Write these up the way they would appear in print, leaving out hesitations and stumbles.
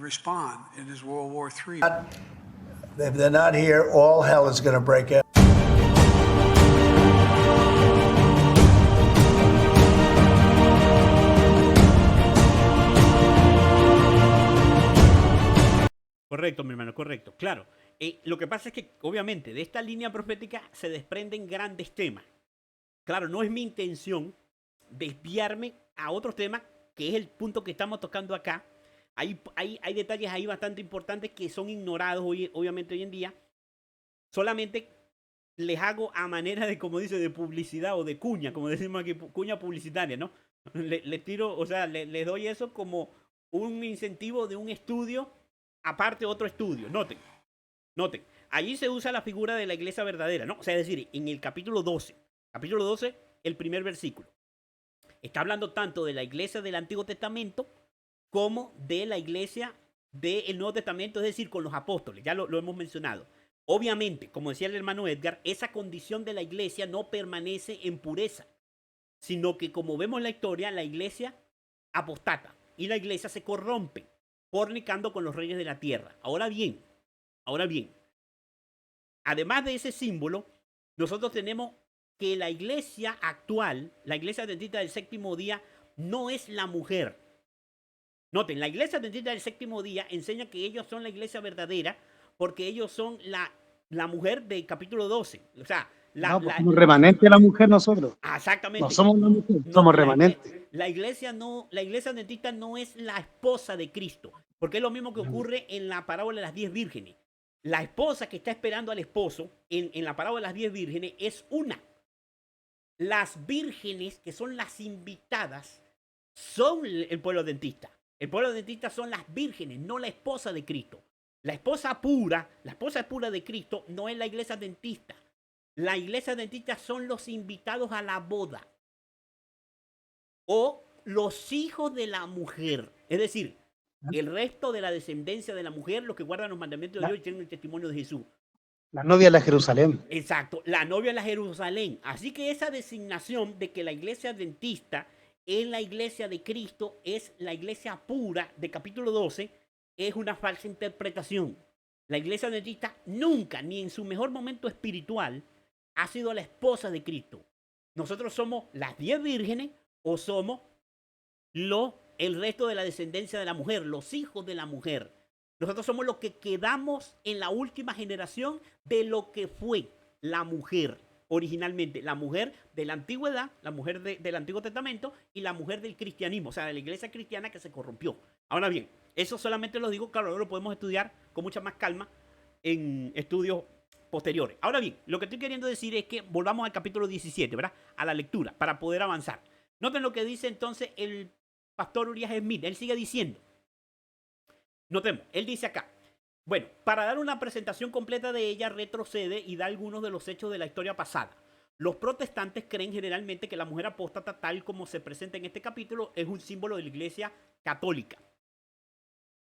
respond. It is World War III. If they're not here, all hell is going to break out. Correcto, mi hermano, correcto. Claro, lo que pasa es que, obviamente, de esta línea profética se desprenden grandes temas. Claro, no es mi intención desviarme a otros temas, que es el punto que estamos tocando acá. Hay detalles ahí bastante importantes que son ignorados obviamente hoy en día. Solamente les hago a manera de, como dice, de publicidad o de cuña, como decimos aquí, cuña publicitaria, ¿no? Les tiro, o sea, les doy eso como un incentivo de un estudio, aparte otro estudio. Noten. Allí se usa la figura de la iglesia verdadera, ¿no? O sea, es decir, en el capítulo 12, el primer versículo, está hablando tanto de la iglesia del Antiguo Testamento como de la iglesia del Nuevo Testamento, es decir, con los apóstoles. Ya lo hemos mencionado. Obviamente, como decía el hermano Edgar, esa condición de la iglesia no permanece en pureza, sino que, como vemos en la historia, la iglesia apostata y la iglesia se corrompe, fornicando con los reyes de la tierra. Ahora bien, además de ese símbolo, nosotros tenemos que la iglesia actual, la iglesia adventista del séptimo día, no es la mujer. Noten, la iglesia adventista del séptimo día enseña que ellos son la iglesia verdadera porque ellos son la mujer del capítulo 12. O sea, somos remanente de la mujer nosotros. Exactamente. No somos una mujer, somos remanente. La iglesia adventista no es la esposa de Cristo, porque es lo mismo que ocurre en la parábola de las 10 vírgenes. La esposa que está esperando al esposo en la parábola de las 10 vírgenes es una. Las vírgenes, que son las invitadas, son el pueblo adventista. El pueblo adventista son las vírgenes, no la esposa de Cristo. La esposa pura de Cristo no es la iglesia adventista. La iglesia adventista son los invitados a la boda o los hijos de la mujer. Es decir, el resto de la descendencia de la mujer, los que guardan los mandamientos de Dios y tienen el testimonio de Jesús. La novia de la Jerusalén. Exacto, la novia de la Jerusalén. Así que esa designación de que la iglesia adventista es la iglesia de Cristo, es la iglesia pura de capítulo 12, es una falsa interpretación. La iglesia adventista nunca, ni en su mejor momento espiritual, ha sido la esposa de Cristo. Nosotros somos las 10 vírgenes o somos el resto de la descendencia de la mujer, los hijos de la mujer. Nosotros somos los que quedamos en la última generación de lo que fue la mujer originalmente. La mujer de la antigüedad, la mujer del Antiguo Testamento y la mujer del cristianismo, o sea, de la iglesia cristiana que se corrompió. Ahora bien, eso solamente lo digo, claro, lo podemos estudiar con mucha más calma en estudios posteriores. Ahora bien, lo que estoy queriendo decir es que volvamos al capítulo 17, ¿verdad? A la lectura, para poder avanzar. Noten lo que dice entonces el pastor Urias Smith. Él sigue diciendo. Notemos, él dice acá. Bueno, para dar una presentación completa de ella, retrocede y da algunos de los hechos de la historia pasada. Los protestantes creen generalmente que la mujer apóstata, tal como se presenta en este capítulo, es un símbolo de la iglesia católica.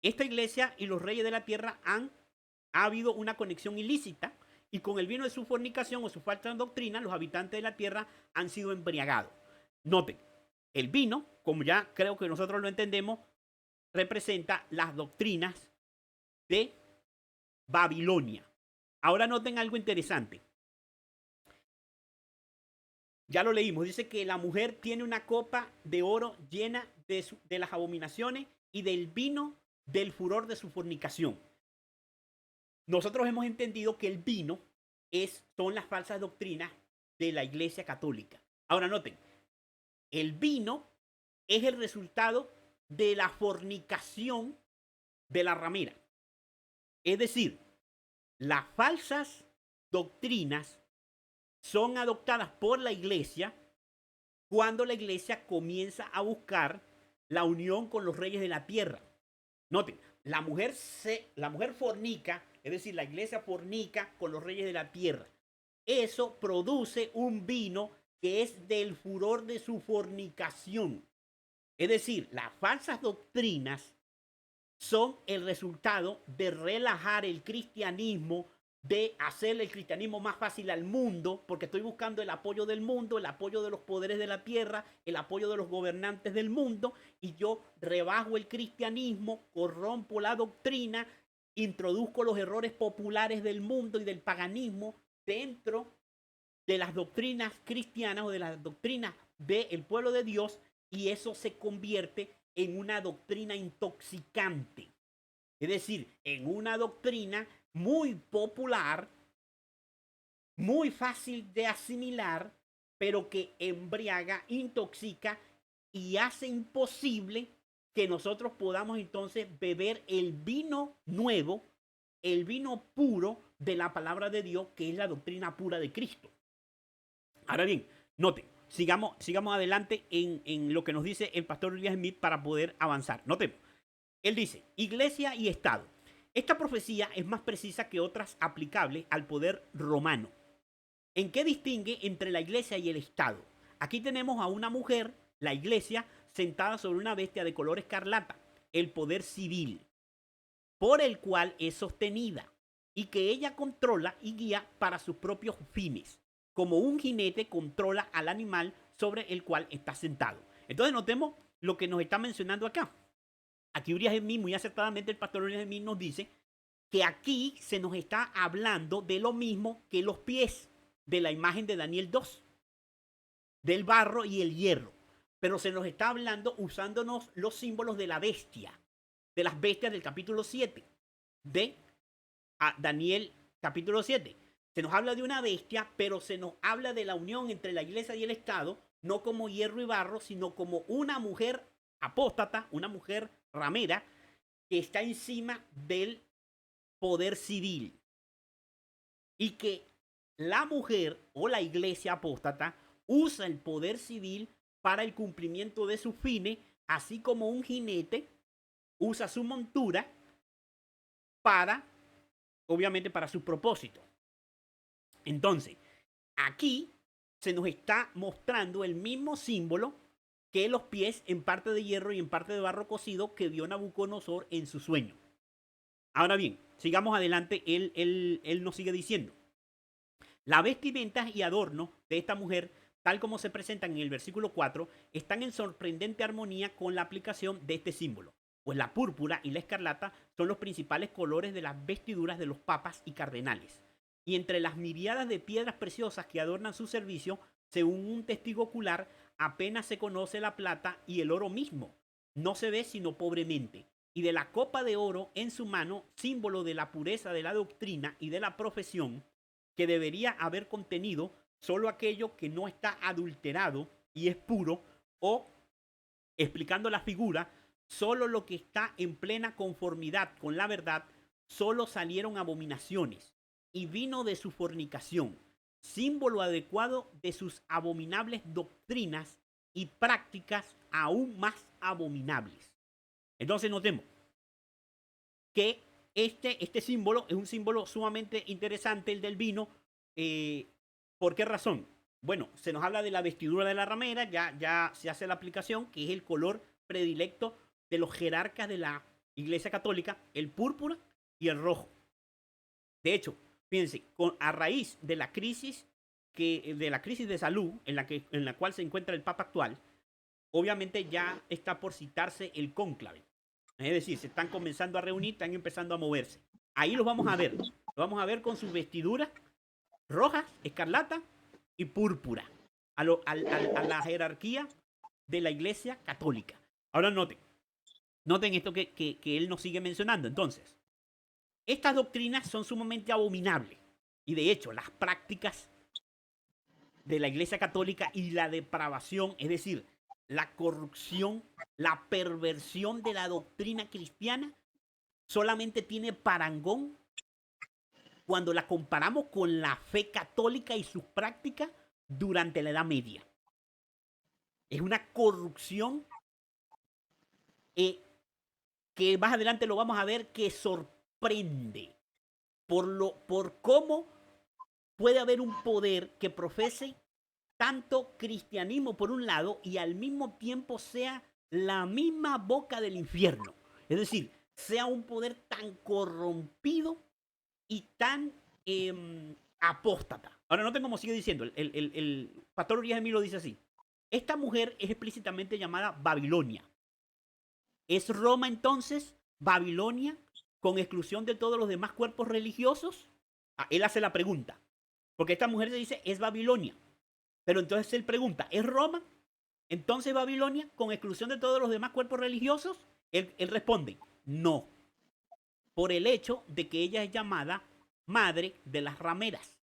Esta iglesia y los reyes de la tierra ha habido una conexión ilícita y con el vino de su fornicación o su falta de doctrina, los habitantes de la tierra han sido embriagados. Noten, el vino, como ya creo que nosotros lo entendemos, representa las doctrinas de Babilonia. Ahora noten algo interesante. Ya lo leímos. Dice que la mujer tiene una copa de oro llena de las abominaciones y del vino del furor de su fornicación. Nosotros hemos entendido que el vino son las falsas doctrinas de la iglesia católica. Ahora noten, el vino es el resultado de la fornicación de la ramera. Es decir, las falsas doctrinas son adoptadas por la iglesia cuando la iglesia comienza a buscar la unión con los reyes de la tierra. Noten, la mujer fornica, es decir, la iglesia fornica con los reyes de la tierra. Eso produce un vino que es del furor de su fornicación. Es decir, las falsas doctrinas son el resultado de relajar el cristianismo, de hacer el cristianismo más fácil al mundo, porque estoy buscando el apoyo del mundo, el apoyo de los poderes de la tierra, el apoyo de los gobernantes del mundo, y yo rebajo el cristianismo, corrompo la doctrina, introduzco los errores populares del mundo y del paganismo dentro de las doctrinas cristianas o de las doctrinas del pueblo de Dios, y eso se convierte en una doctrina intoxicante. Es decir, en una doctrina muy popular, muy fácil de asimilar, pero que embriaga, intoxica y hace imposible que nosotros podamos entonces beber el vino nuevo, el vino puro de la palabra de Dios, que es la doctrina pura de Cristo. Ahora bien, noten, sigamos adelante en lo que nos dice el pastor William Smith para poder avanzar. Noten, él dice, iglesia y Estado. Esta profecía es más precisa que otras aplicables al poder romano. ¿En qué distingue entre la iglesia y el Estado? Aquí tenemos a una mujer, la iglesia, sentada sobre una bestia de color escarlata, el poder civil, por el cual es sostenida y que ella controla y guía para sus propios fines, como un jinete controla al animal sobre el cual está sentado. Entonces notemos lo que nos está mencionando acá. Aquí Urias Smith, muy acertadamente el pastor Urias Smith nos dice que aquí se nos está hablando de lo mismo que los pies de la imagen de Daniel 2, del barro y el hierro. Pero se nos está hablando usándonos los símbolos de la bestia, de las bestias del capítulo 7, de Daniel capítulo 7. Se nos habla de una bestia, pero se nos habla de la unión entre la iglesia y el Estado, no como hierro y barro, sino como una mujer apóstata, una mujer ramera, que está encima del poder civil. Y que la mujer o la iglesia apóstata usa el poder civil para el cumplimiento de sus fines, así como un jinete usa su montura para, obviamente, para su propósito. Entonces, aquí se nos está mostrando el mismo símbolo que los pies en parte de hierro y en parte de barro cocido que vio Nabucodonosor en su sueño. Ahora bien, sigamos adelante, él nos sigue diciendo. Las vestimentas y adornos de esta mujer, tal como se presentan en el versículo 4, están en sorprendente armonía con la aplicación de este símbolo, pues la púrpura y la escarlata son los principales colores de las vestiduras de los papas y cardenales. Y entre las miriadas de piedras preciosas que adornan su servicio, según un testigo ocular, apenas se conoce la plata y el oro mismo. No se ve sino pobremente. Y de la copa de oro en su mano, símbolo de la pureza de la doctrina y de la profesión, que debería haber contenido solo aquello que no está adulterado y es puro, o, explicando la figura, solo lo que está en plena conformidad con la verdad, solo salieron abominaciones, y vino de su fornicación, símbolo adecuado de sus abominables doctrinas y prácticas aún más abominables. Entonces notemos que este símbolo es un símbolo sumamente interesante, el del vino. ¿Por qué razón? Bueno, se nos habla de la vestidura de la ramera, ya se hace la aplicación, que es el color predilecto de los jerarcas de la Iglesia Católica, el púrpura y el rojo. De hecho, fíjense, a raíz de la crisis de salud en la cual se encuentra el Papa actual, obviamente ya está por citarse el cónclave. Es decir, se están comenzando a reunir, están empezando a moverse. Ahí los vamos a ver. Los vamos a ver con sus vestiduras rojas, escarlata y púrpura. A la jerarquía de la Iglesia Católica. Ahora noten esto que él nos sigue mencionando. Entonces, estas doctrinas son sumamente abominables. Y de hecho, las prácticas de la Iglesia Católica y la depravación, es decir, la corrupción, la perversión de la doctrina cristiana, solamente tiene parangón cuando la comparamos con la fe católica y sus prácticas durante la Edad Media. Es una corrupción que más adelante lo vamos a ver, que sorprende por cómo puede haber un poder que profese tanto cristianismo por un lado y al mismo tiempo sea la misma boca del infierno. Es decir, sea un poder tan corrompido y tan apóstata. Ahora noten cómo sigue diciendo. El pastor Urias Emil lo dice así. Esta mujer es explícitamente llamada Babilonia. ¿Es Roma entonces Babilonia con exclusión de todos los demás cuerpos religiosos? Él hace la pregunta. Porque esta mujer se dice es Babilonia. Pero entonces él pregunta, ¿es Roma entonces Babilonia con exclusión de todos los demás cuerpos religiosos? Él responde, no. Por el hecho de que ella es llamada madre de las rameras.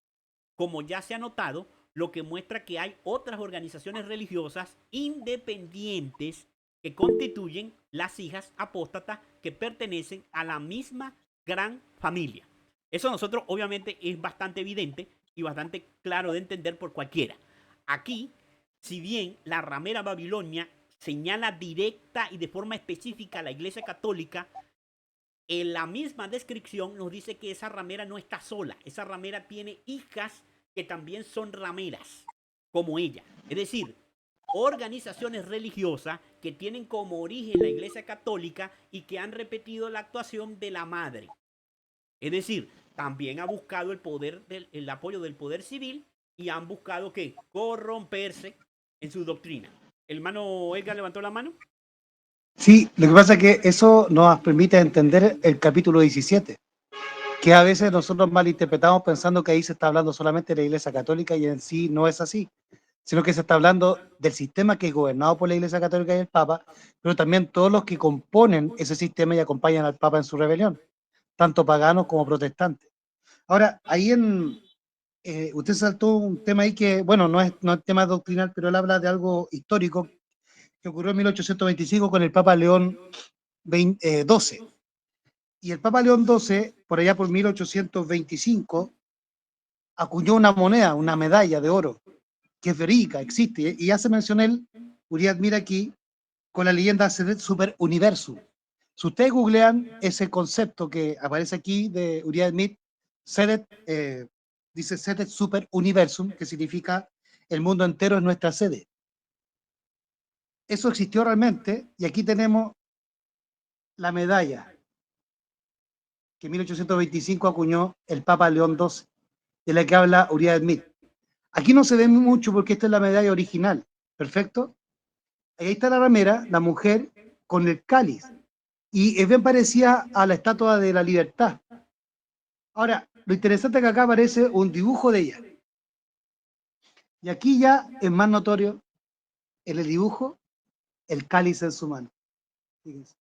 Como ya se ha notado, lo que muestra que hay otras organizaciones religiosas independientes que constituyen las hijas apóstatas que pertenecen a la misma gran familia. Eso a nosotros obviamente es bastante evidente y bastante claro de entender por cualquiera. Aquí, si bien la ramera Babilonia señala directa y de forma específica a la Iglesia Católica, en la misma descripción nos dice que esa ramera no está sola. Esa ramera tiene hijas que también son rameras, como ella. Es decir, organizaciones religiosas que tienen como origen la Iglesia Católica y que han repetido la actuación de la madre. Es decir, también ha buscado el apoyo del poder civil y han buscado ¿qué? Corromperse en su doctrina. ¿El hermano Edgar levantó la mano? Sí, lo que pasa es que eso nos permite entender el capítulo 17, que a veces nosotros malinterpretamos pensando que ahí se está hablando solamente de la Iglesia Católica y en sí no es así, sino que se está hablando del sistema que es gobernado por la Iglesia Católica y el Papa, pero también todos los que componen ese sistema y acompañan al Papa en su rebelión, tanto paganos como protestantes. Ahora, usted saltó un tema ahí que, bueno, no es tema doctrinal, pero él habla de algo histórico que ocurrió en 1825 con el Papa León XII. Y el Papa León XII, por allá por 1825, acuñó una moneda, una medalla de oro, que es verídica, existe. Y ya se mencionó él, Uriad mira aquí, con la leyenda Sedet Super Universum. Si ustedes googlean ese concepto que aparece aquí de Uriah Smith, Sedet, dice Sedet Super Universum, que significa el mundo entero es nuestra sede. Eso existió realmente y aquí tenemos la medalla que en 1825 acuñó el Papa León XII, de la que habla Uriah Smith. Aquí no se ve mucho porque esta es la medalla original, ¿perfecto? Ahí está la ramera, la mujer, con el cáliz. Y es bien parecida a la Estatua de la Libertad. Ahora, lo interesante es que acá aparece un dibujo de ella. Y aquí ya es más notorio en el dibujo el cáliz en su mano. Fíjense.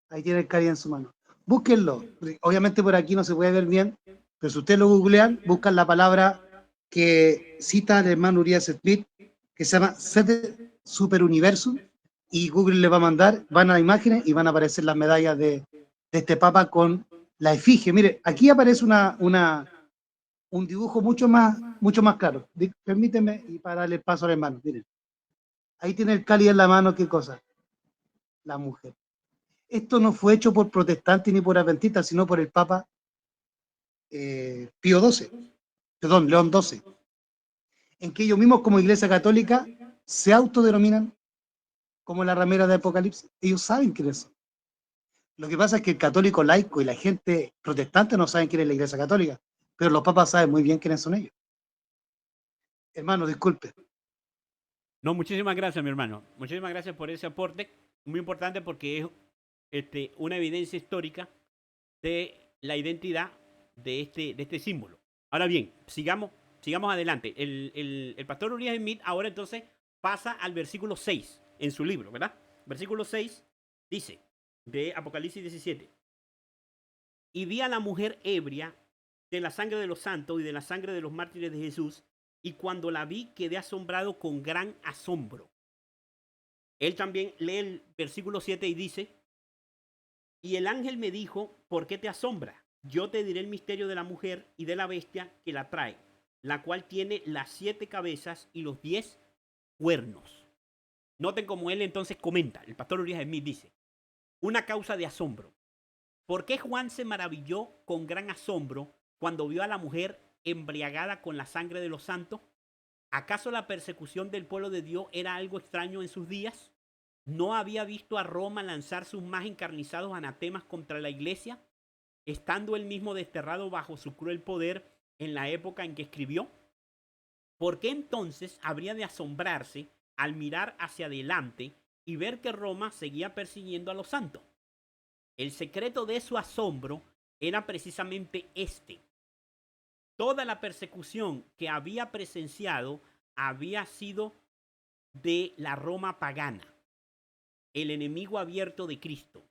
Ahí tiene el cáliz en su mano. Búsquenlo. Obviamente por aquí no se puede ver bien, pero si ustedes lo googlean, buscan la palabra que cita el hermano Uriah Smith, que se llama Sede Super Universum, y Google le va a mandar, van a imágenes y van a aparecer las medallas de este Papa con la efigie. Mire, aquí aparece un dibujo mucho más claro. Permíteme y para darle el paso al hermano. Miren, ahí tiene el cáliz en la mano, ¿qué cosa? La mujer. Esto no fue hecho por protestantes ni por adventistas, sino por el Papa Pío XII, perdón, León XII, en que ellos mismos como Iglesia Católica se autodenominan como la ramera de Apocalipsis. Ellos saben quiénes son. Lo que pasa es que el católico laico y la gente protestante no saben quién es la Iglesia Católica, pero los papas saben muy bien quiénes son ellos. Hermano, disculpe. No, muchísimas gracias, mi hermano. Muchísimas gracias por ese aporte. Muy importante porque es una evidencia histórica de la identidad de este símbolo. Ahora bien, sigamos adelante. El pastor Uriah Smith ahora entonces pasa al versículo 6 en su libro, ¿verdad? Versículo 6 dice, de Apocalipsis 17, y vi a la mujer ebria de la sangre de los santos y de la sangre de los mártires de Jesús, y cuando la vi quedé asombrado con gran asombro. Él también lee el versículo 7 y dice, y el ángel me dijo, ¿por qué te asombra? Yo te diré el misterio de la mujer y de la bestia que la trae, la cual tiene las 7 cabezas y los 10 cuernos. Noten cómo él entonces comenta, el pastor Uriah Smith dice, una causa de asombro. ¿Por qué Juan se maravilló con gran asombro cuando vio a la mujer embriagada con la sangre de los santos? ¿Acaso la persecución del pueblo de Dios era algo extraño en sus días? ¿No había visto a Roma lanzar sus más encarnizados anatemas contra la iglesia? Estando él mismo desterrado bajo su cruel poder, en la época en que escribió? ¿Por qué entonces habría de asombrarse al mirar hacia adelante y ver que Roma seguía persiguiendo a los santos? El secreto de su asombro era precisamente este. Toda la persecución que había presenciado había sido de la Roma pagana, el enemigo abierto de Cristo.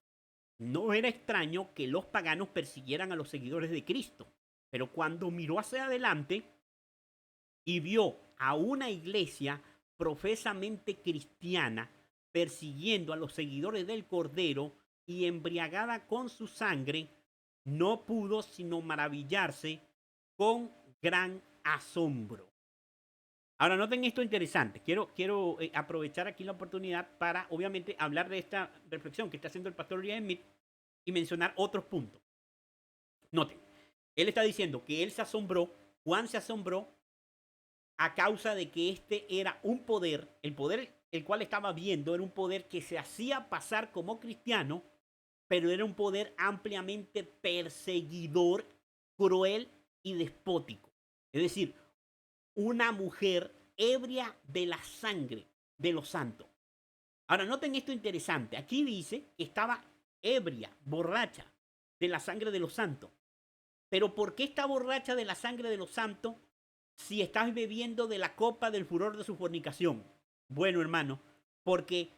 No era extraño que los paganos persiguieran a los seguidores de Cristo, pero cuando miró hacia adelante y vio a una iglesia profesamente cristiana persiguiendo a los seguidores del Cordero y embriagada con su sangre, no pudo sino maravillarse con gran asombro. Ahora, noten esto interesante. Quiero aprovechar aquí la oportunidad para, obviamente, hablar de esta reflexión que está haciendo el pastor Uriah Smith y mencionar otros puntos. Noten, él está diciendo que él se asombró, Juan se asombró a causa de que este era un poder, el poder el cual estaba viendo era un poder que se hacía pasar como cristiano, pero era un poder ampliamente perseguidor, cruel y despótico. Es decir, una mujer ebria de la sangre de los santos. Ahora, noten esto interesante. Aquí dice que estaba ebria, borracha de la sangre de los santos. Pero ¿por qué está borracha de la sangre de los santos si estás bebiendo de la copa del furor de su fornicación? Bueno, hermano, porque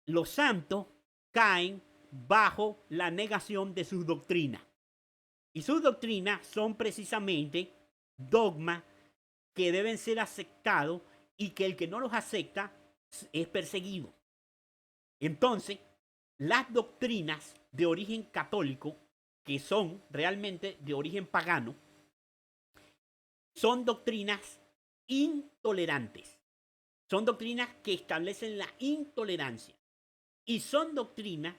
los santos caen bajo la negación de sus doctrinas. Y sus doctrinas son precisamente dogmas que deben ser aceptados y que el que no los acepta es perseguido. Entonces, las doctrinas de origen católico, que son realmente de origen pagano, son doctrinas intolerantes. Son doctrinas que establecen la intolerancia. Y son doctrinas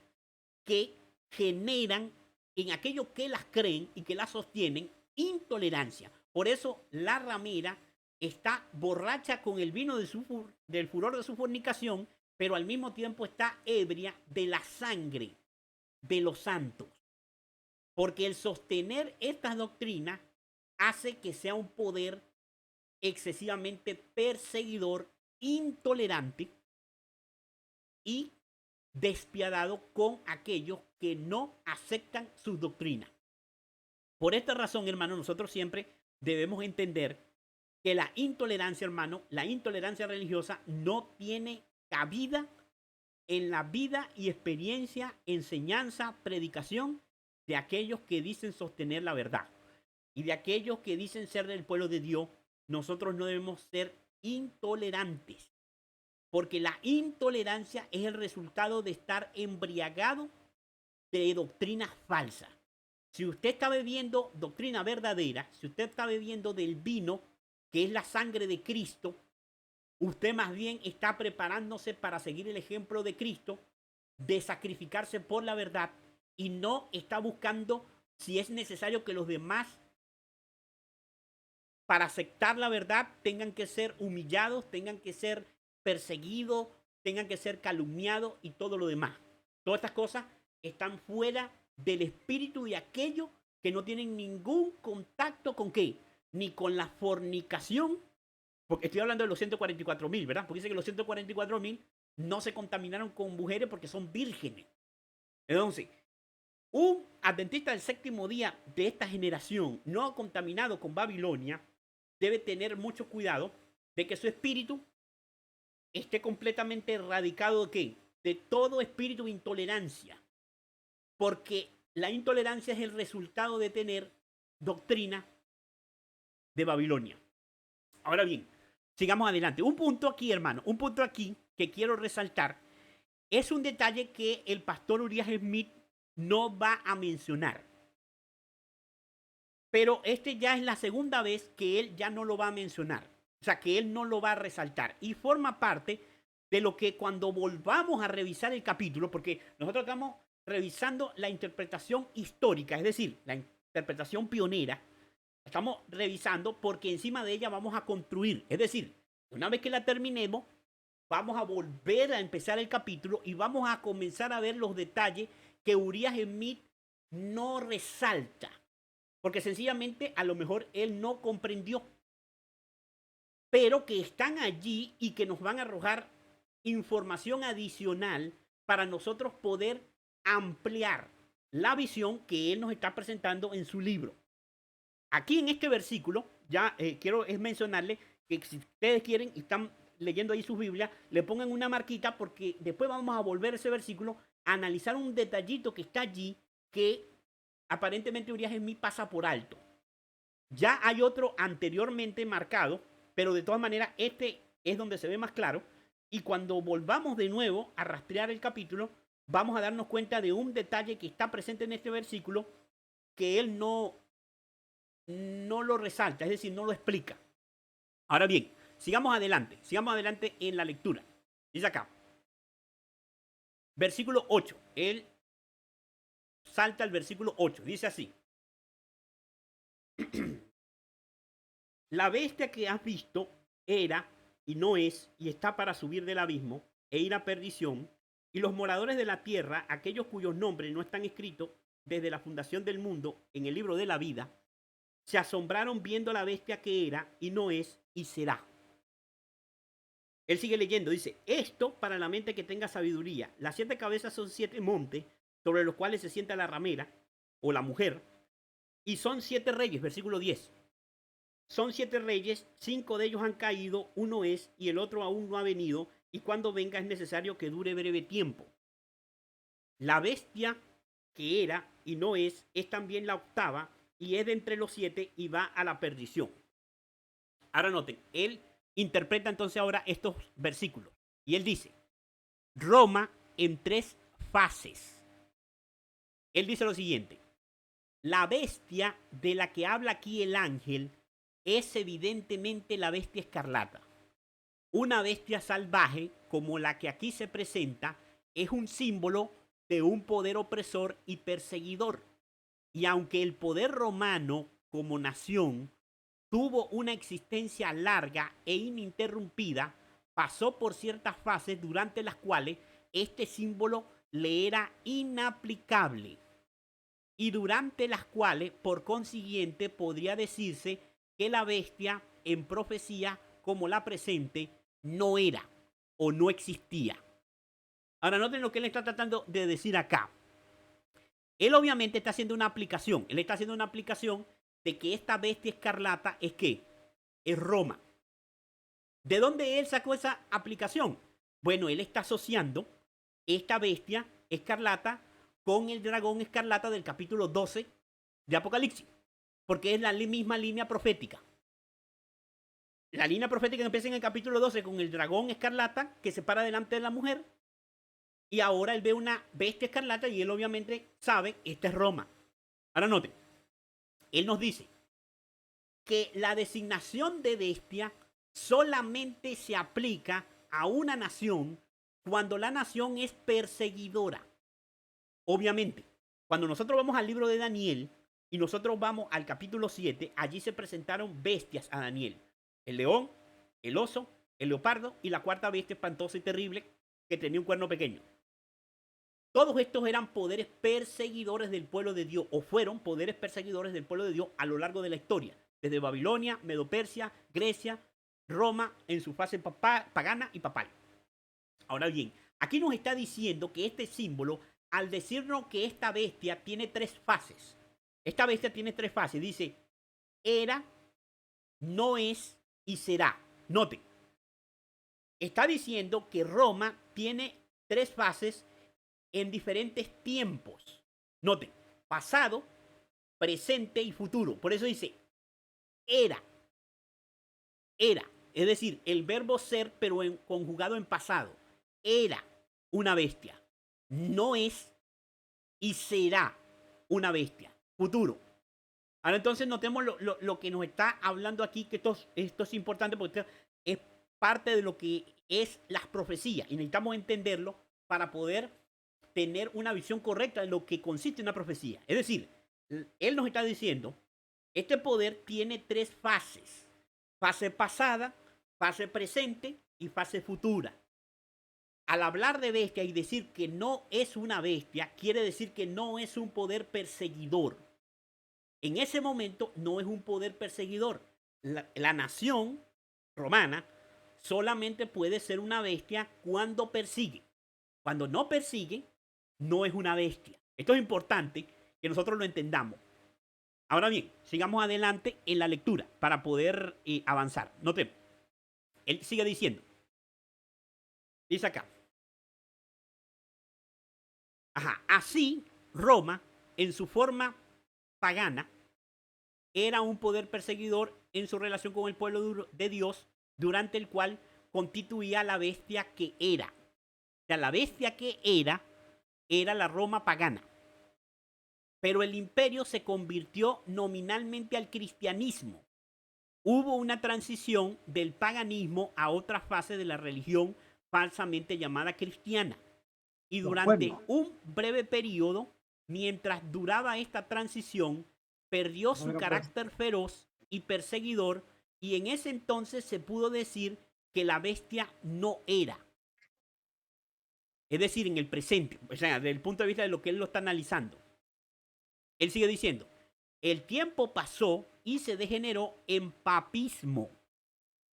que generan en aquellos que las creen y que las sostienen intolerancia. Por eso la ramera está borracha con el vino del furor de su fornicación, pero al mismo tiempo está ebria de la sangre de los santos. Porque el sostener estas doctrinas hace que sea un poder excesivamente perseguidor, intolerante y despiadado con aquellos que no aceptan sus doctrinas. Por esta razón, hermano, nosotros siempre debemos entender que la intolerancia, hermano, la intolerancia religiosa no tiene cabida en la vida y experiencia, enseñanza, predicación de aquellos que dicen sostener la verdad y de aquellos que dicen ser del pueblo de Dios. Nosotros no debemos ser intolerantes, porque la intolerancia es el resultado de estar embriagado de doctrinas falsas. Si usted está bebiendo doctrina verdadera, si usted está bebiendo del vino, que es la sangre de Cristo, usted más bien está preparándose para seguir el ejemplo de Cristo, de sacrificarse por la verdad, y no está buscando si es necesario que los demás, para aceptar la verdad, tengan que ser humillados, tengan que ser perseguidos, tengan que ser calumniados y todo lo demás. Todas estas cosas están fuera del espíritu de aquellos que no tienen ningún contacto con ¿qué? Ni con la fornicación, porque estoy hablando de los 144,000, ¿verdad? Porque dice que los 144,000 no se contaminaron con mujeres porque son vírgenes. Entonces, un adventista del séptimo día de esta generación no contaminado con Babilonia debe tener mucho cuidado de que su espíritu esté completamente erradicado de ¿qué? De todo espíritu de intolerancia. Porque la intolerancia es el resultado de tener doctrina de Babilonia. Ahora bien, sigamos adelante. Un punto aquí, hermano, un punto aquí que quiero resaltar es un detalle que el pastor Uriah Smith no va a mencionar. Pero este ya es la segunda vez que él ya no lo va a mencionar. O sea, que él no lo va a resaltar. Y forma parte de lo que cuando volvamos a revisar el capítulo, porque nosotros estamos revisando la interpretación histórica, es decir, la interpretación pionera, estamos revisando porque encima de ella vamos a construir. Es decir, una vez que la terminemos, vamos a volver a empezar el capítulo y vamos a comenzar a ver los detalles que Uriah Smith no resalta. porque sencillamente a lo mejor él no comprendió, pero que están allí y que nos van a arrojar información adicional para nosotros poder ampliar la visión que él nos está presentando en su libro. Aquí en este versículo, ya quiero es mencionarle que si ustedes quieren y están leyendo ahí sus Biblias, le pongan una marquita porque después vamos a volver a ese versículo a analizar un detallito que está allí que aparentemente Urias en mí pasa por alto. Ya hay otro anteriormente marcado, pero de todas maneras este es donde se ve más claro. Y cuando volvamos de nuevo a rastrear el capítulo, vamos a darnos cuenta de un detalle que está presente en este versículo que él no lo resalta, es decir, no lo explica. Ahora bien, sigamos adelante en la lectura. Dice acá, versículo 8, él salta al versículo 8, dice así. La bestia que has visto era y no es y está para subir del abismo e ir a perdición, y los moradores de la tierra, aquellos cuyos nombres no están escritos desde la fundación del mundo en el libro de la vida, se asombraron viendo la bestia que era y no es y será. Él sigue leyendo, dice, esto para la mente que tenga sabiduría. Las 7 cabezas son 7 montes sobre los cuales se sienta la ramera o la mujer, y son 7 reyes, versículo 10. Son 7 reyes, 5 de ellos han caído, uno es y el otro aún no ha venido, y cuando venga es necesario que dure breve tiempo. La bestia que era y no es también la octava, y es de entre los 7 y va a la perdición. Ahora noten, él interpreta entonces ahora estos versículos, y él dice, Roma en 3 fases. Él dice lo siguiente, la bestia de la que habla aquí el ángel es evidentemente la bestia escarlata. Una bestia salvaje como la que aquí se presenta es un símbolo de un poder opresor y perseguidor. Y aunque el poder romano como nación tuvo una existencia larga e ininterrumpida, pasó por ciertas fases durante las cuales este símbolo le era inaplicable y durante las cuales, por consiguiente, podría decirse que la bestia en profecía como la presente no era o no existía. Ahora noten lo que él está tratando de decir acá. Él obviamente está haciendo una aplicación. Él está haciendo una aplicación de que esta bestia escarlata es ¿qué? Es Roma. ¿De dónde él sacó esa aplicación? Bueno, él está asociando esta bestia escarlata con el dragón escarlata del capítulo 12 de Apocalipsis. Porque es la misma línea profética. La línea profética empieza en el capítulo 12 con el dragón escarlata que se para delante de la mujer. Y ahora él ve una bestia escarlata y él obviamente sabe, esta es Roma. Ahora noten, él nos dice que la designación de bestia solamente se aplica a una nación cuando la nación es perseguidora. Obviamente, cuando nosotros vamos al libro de Daniel y nosotros vamos al capítulo 7, allí se presentaron bestias a Daniel. El león, el oso, el leopardo y la cuarta bestia espantosa y terrible que tenía un cuerno pequeño. Todos estos eran poderes perseguidores del pueblo de Dios, o fueron poderes perseguidores del pueblo de Dios a lo largo de la historia, desde Babilonia, Medo-Persia, Grecia, Roma, en su fase pagana y papal. Ahora bien, aquí nos está diciendo que este símbolo, al decirnos que esta bestia tiene 3 fases, esta bestia tiene 3 fases, dice, era, no es y será. Noten, está diciendo que Roma tiene 3 fases en diferentes tiempos. Noten, pasado, presente y futuro. Por eso dice, era. Es decir, el verbo ser, pero conjugado en pasado. Era una bestia. No es y será una bestia. Futuro. Ahora entonces notemos lo que nos está hablando aquí, que esto es importante porque es parte de lo que es las profecías. Y necesitamos entenderlo para poder tener una visión correcta de lo que consiste en una profecía. Es decir, él nos está diciendo, este poder tiene 3 fases. Fase pasada, fase presente y fase futura. Al hablar de bestia y decir que no es una bestia, quiere decir que no es un poder perseguidor. En ese momento no es un poder perseguidor. La nación romana solamente puede ser una bestia cuando persigue. Cuando no persigue, no es una bestia. Esto es importante que nosotros lo entendamos. Ahora bien, sigamos adelante en la lectura para poder avanzar. Notemos. Él sigue diciendo. Dice acá. Ajá. Así, Roma, en su forma pagana, era un poder perseguidor en su relación con el pueblo de Dios, durante el cual constituía la bestia que era. O sea, la bestia que era la Roma pagana. Pero el imperio se convirtió nominalmente al cristianismo. Hubo una transición del paganismo a otra fase de la religión falsamente llamada cristiana. Y durante un breve periodo, mientras duraba esta transición, perdió su carácter feroz y perseguidor, y en ese entonces se pudo decir que la bestia no era. Es decir, en el presente, o sea, desde el punto de vista de lo que él lo está analizando. Él sigue diciendo, el tiempo pasó y se degeneró en papismo.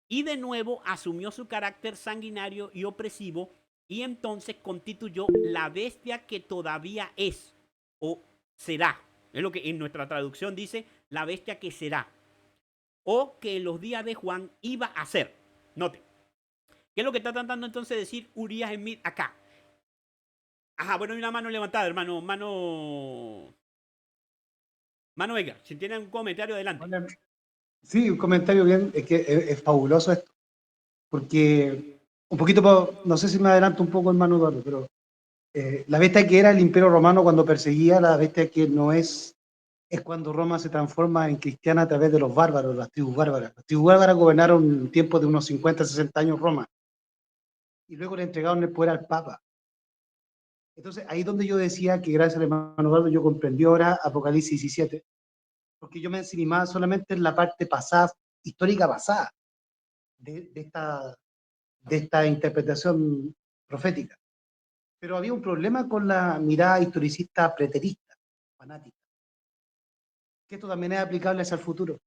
Y de nuevo asumió su carácter sanguinario y opresivo, y entonces constituyó la bestia que todavía es o será. Es lo que en nuestra traducción dice, la bestia que será. O que en los días de Juan iba a ser. Note. ¿Qué es lo que está tratando entonces de decir Uriah Smith acá? Ajá, bueno, hay una mano levantada, hermano. Mano Edgar, si tiene un comentario, adelante. Sí, un comentario bien, es que es fabuloso esto, porque un poquito, no sé si me adelanto un poco, hermano Eduardo, pero la bestia que era el Imperio Romano cuando perseguía, la bestia que no es cuando Roma se transforma en cristiana a través de los bárbaros, las tribus bárbaras. Las tribus bárbaras gobernaron un tiempo de unos 50, 60 años Roma, y luego le entregaron el poder al Papa. Entonces, ahí donde yo decía que gracias al hermano Eduardo yo comprendí ahora Apocalipsis 17, porque yo me ensimismaba solamente en la parte pasada, histórica pasada, de esta interpretación profética. Pero había un problema con la mirada historicista preterista, fanática, que esto también es aplicable hacia el futuro.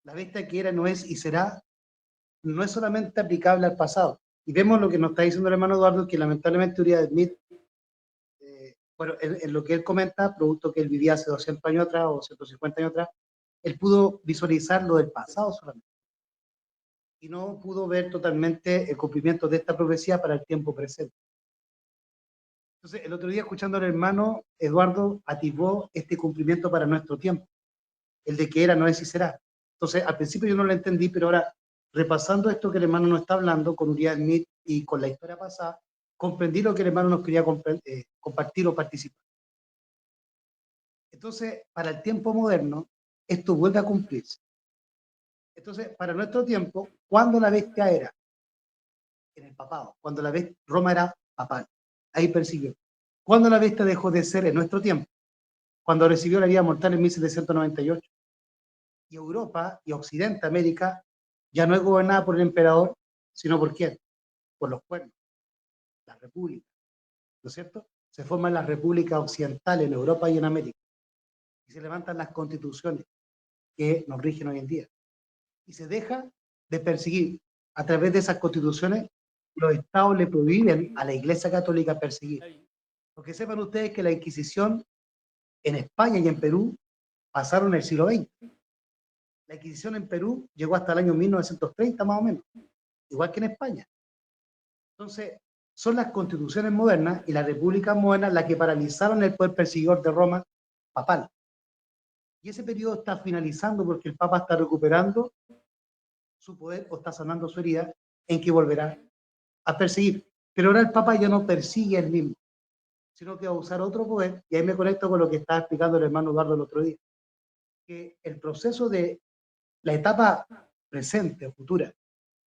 La bestia que era, no es y será, no es solamente aplicable al pasado. Y vemos lo que nos está diciendo el hermano Eduardo, que lamentablemente Uriah Smith, bueno, en lo que él comenta, producto que él vivía hace 200 años atrás o 150 años atrás, él pudo visualizar lo del pasado solamente. Y no pudo ver totalmente el cumplimiento de esta profecía para el tiempo presente. Entonces, el otro día, escuchando al hermano Eduardo, atisbó este cumplimiento para nuestro tiempo, el de que era, no es y será. Entonces, al principio yo no lo entendí, pero ahora, repasando esto que el hermano nos está hablando con Uriah Smith y con la historia pasada, comprendí lo que el hermano nos quería compartir o participar. Entonces, para el tiempo moderno, esto vuelve a cumplirse. Entonces, para nuestro tiempo, ¿cuándo la bestia era? En el papado, cuando Roma era papal. Ahí persiguió. ¿Cuándo la bestia dejó de ser en nuestro tiempo? Cuando recibió la herida mortal en 1798. Y Europa y Occidente, América, ya no es gobernada por el emperador, sino por quién? Por los pueblos, las repúblicas, ¿no es cierto? Se forman las repúblicas occidentales en Europa y en América. Y se levantan las constituciones que nos rigen hoy en día. Y se deja de perseguir. A través de esas constituciones, los estados le prohíben a la Iglesia Católica perseguir. Porque sepan ustedes que la Inquisición en España y en Perú pasaron en el siglo XX. La Inquisición en Perú llegó hasta el año 1930 más o menos, igual que en España. Entonces, son las constituciones modernas y las repúblicas modernas las que paralizaron el poder perseguidor de Roma papal. Y ese periodo está finalizando porque el Papa está recuperando su poder o está sanando su herida en que volverá a perseguir. Pero ahora el Papa ya no persigue él mismo, sino que va a usar otro poder, y ahí me conecto con lo que estaba explicando el hermano Eduardo el otro día, que el proceso de la etapa presente o futura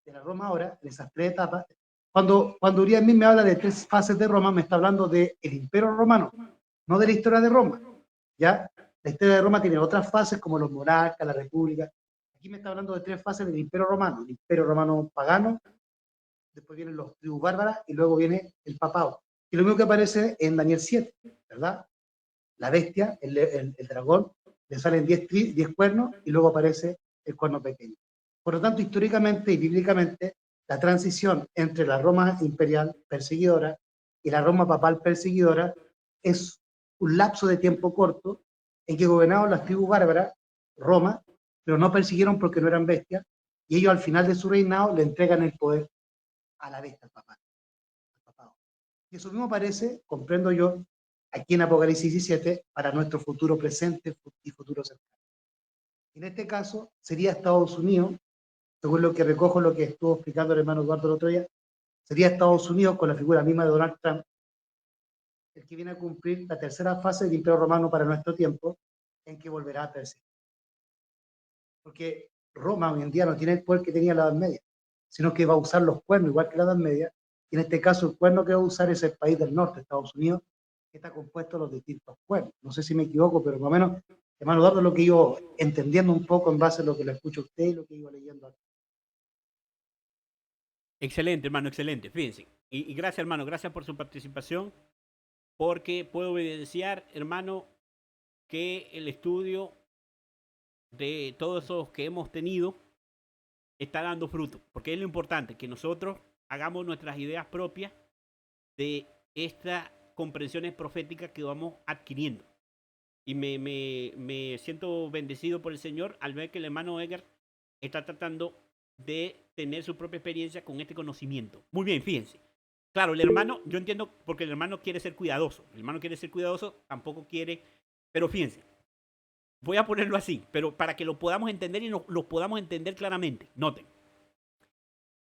de la Roma ahora, en esas tres etapas, cuando Uriah Smith me habla de tres fases de Roma, me está hablando del Imperio Romano, no de la historia de Roma, ¿ya? La historia de Roma tiene otras fases como los monarcas, la república. Aquí me está hablando de tres fases del Imperio Romano, el Imperio Romano pagano, después vienen los tribus bárbaras y luego viene el papado. Y lo mismo que aparece en Daniel 7, ¿verdad? La bestia, el dragón, le salen 10 cuernos y luego aparece el cuerno pequeño. Por lo tanto, históricamente y bíblicamente, la transición entre la Roma imperial perseguidora y la Roma papal perseguidora es un lapso de tiempo corto en que gobernaron las tribus bárbaras, Roma, pero no persiguieron porque no eran bestias, y ellos al final de su reinado le entregan el poder a la bestia, al papá. Y eso mismo aparece, comprendo yo, aquí en Apocalipsis 17, para nuestro futuro presente y futuro cercano. En este caso, sería Estados Unidos, según lo que recojo lo que estuvo explicando el hermano Eduardo el otro día, sería Estados Unidos con la figura misma de Donald Trump, el que viene a cumplir la tercera fase del Imperio Romano para nuestro tiempo, en que volverá a perseguir. Porque Roma hoy en día no tiene el poder que tenía la Edad Media, sino que va a usar los cuernos igual que la Edad Media, y en este caso el cuerno que va a usar es el país del norte, Estados Unidos, que está compuesto de los distintos cuernos. No sé si me equivoco, pero más o menos, hermano Eduardo, lo que yo entendiendo un poco en base a lo que le escucho a usted y lo que iba leyendo aquí. Excelente, hermano, excelente. Fíjense. Y gracias, hermano, gracias por su participación, porque puedo evidenciar, hermano, que el estudio de todos esos que hemos tenido está dando fruto, porque es lo importante, que nosotros hagamos nuestras ideas propias de estas comprensiones proféticas que vamos adquiriendo. Y me siento bendecido por el Señor al ver que el hermano Edgar está tratando de tener su propia experiencia con este conocimiento. Muy bien, fíjense. Claro, el hermano, yo entiendo, porque el hermano quiere ser cuidadoso. El hermano quiere ser cuidadoso, tampoco quiere, pero fíjense, voy a ponerlo así, pero para que lo podamos entender y lo podamos entender claramente. Noten.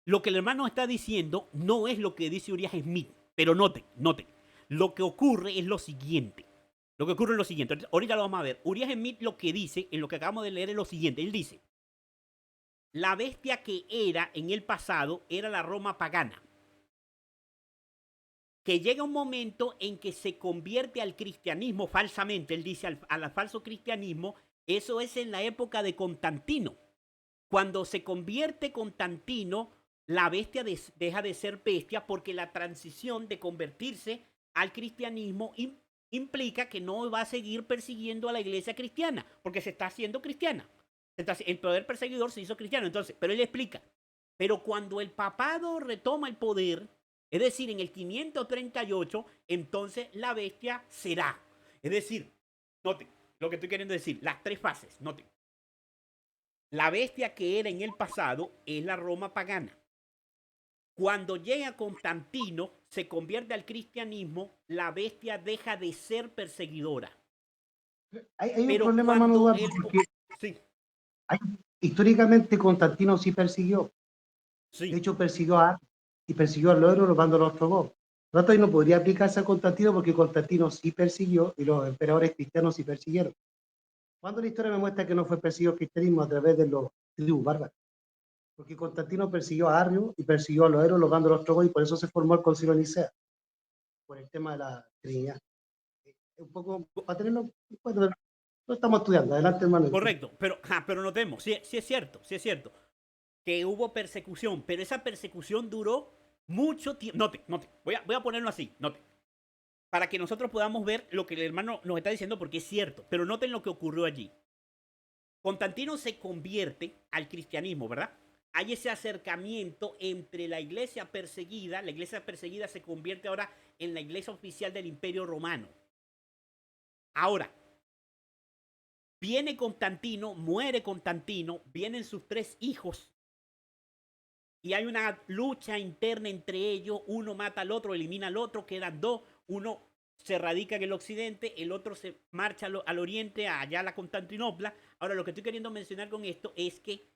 Lo que el hermano está diciendo no es lo que dice Uriah Smith, pero noten. Lo que ocurre es lo siguiente. Ahorita lo vamos a ver. Uriah Smith lo que dice, en lo que acabamos de leer, es lo siguiente. Él dice, la bestia que era en el pasado era la Roma pagana, que llega un momento en que se convierte al cristianismo falsamente. Él dice al falso cristianismo. Eso es en la época de Constantino. Cuando se convierte Constantino, la bestia deja de ser bestia, porque la transición de convertirse al cristianismo implica que no va a seguir persiguiendo a la iglesia cristiana, porque se está haciendo cristiana. El poder perseguidor se hizo cristiano. Entonces, pero él explica, pero cuando el papado retoma el poder, es decir, en el 538, entonces la bestia será. Es decir, noten lo que estoy queriendo decir, las tres fases, noten. La bestia que era en el pasado es la Roma pagana. Cuando llega Constantino, se convierte al cristianismo, la bestia deja de ser perseguidora. Hay un Pero problema, hermano cuando Eduardo, porque sí, históricamente Constantino sí persiguió. De sí, hecho, persiguió y persiguió a los euros cuando los robó. Por lo tanto, ahí no podría aplicarse a Constantino porque Constantino sí persiguió y los emperadores cristianos sí persiguieron. Cuando la historia me muestra que no fue perseguido el cristianismo a través de los tribus bárbaras. Porque Constantino persiguió a Arrio y persiguió a los euros cuando los trobó, y por eso se formó el Concilio de Nicea, por el tema de la Trinidad. Un poco, para tenerlo, bueno, lo estamos estudiando. Adelante, hermano. correcto. Pero notemos, sí es cierto, que hubo persecución, pero esa persecución duró mucho tiempo. Note, voy a ponerlo así, note, para que nosotros podamos ver lo que el hermano nos está diciendo, porque es cierto, pero noten lo que ocurrió allí. Constantino se convierte al cristianismo, ¿verdad? Hay ese acercamiento entre la iglesia perseguida se convierte ahora en la iglesia oficial del Imperio Romano. Ahora, viene Constantino, muere Constantino, vienen sus tres hijos, y hay una lucha interna entre ellos. Uno mata al otro, elimina al otro, quedan dos. Uno se radica en el occidente, el otro se marcha al oriente, allá a la Constantinopla. Ahora, lo que estoy queriendo mencionar con esto es que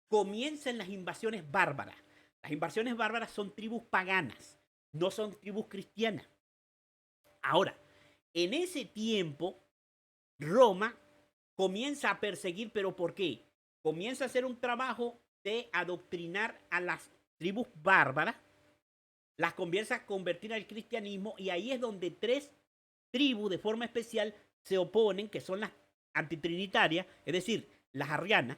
comienzan las invasiones bárbaras. Las invasiones bárbaras son tribus paganas, no son tribus cristianas. Ahora, en ese tiempo, Roma comienza a perseguir, ¿pero por qué? Comienza a hacer un trabajo de adoctrinar a las tribus bárbaras, las comienza a convertir al cristianismo, y ahí es donde tres tribus de forma especial se oponen, que son las antitrinitarias, es decir, las arrianas,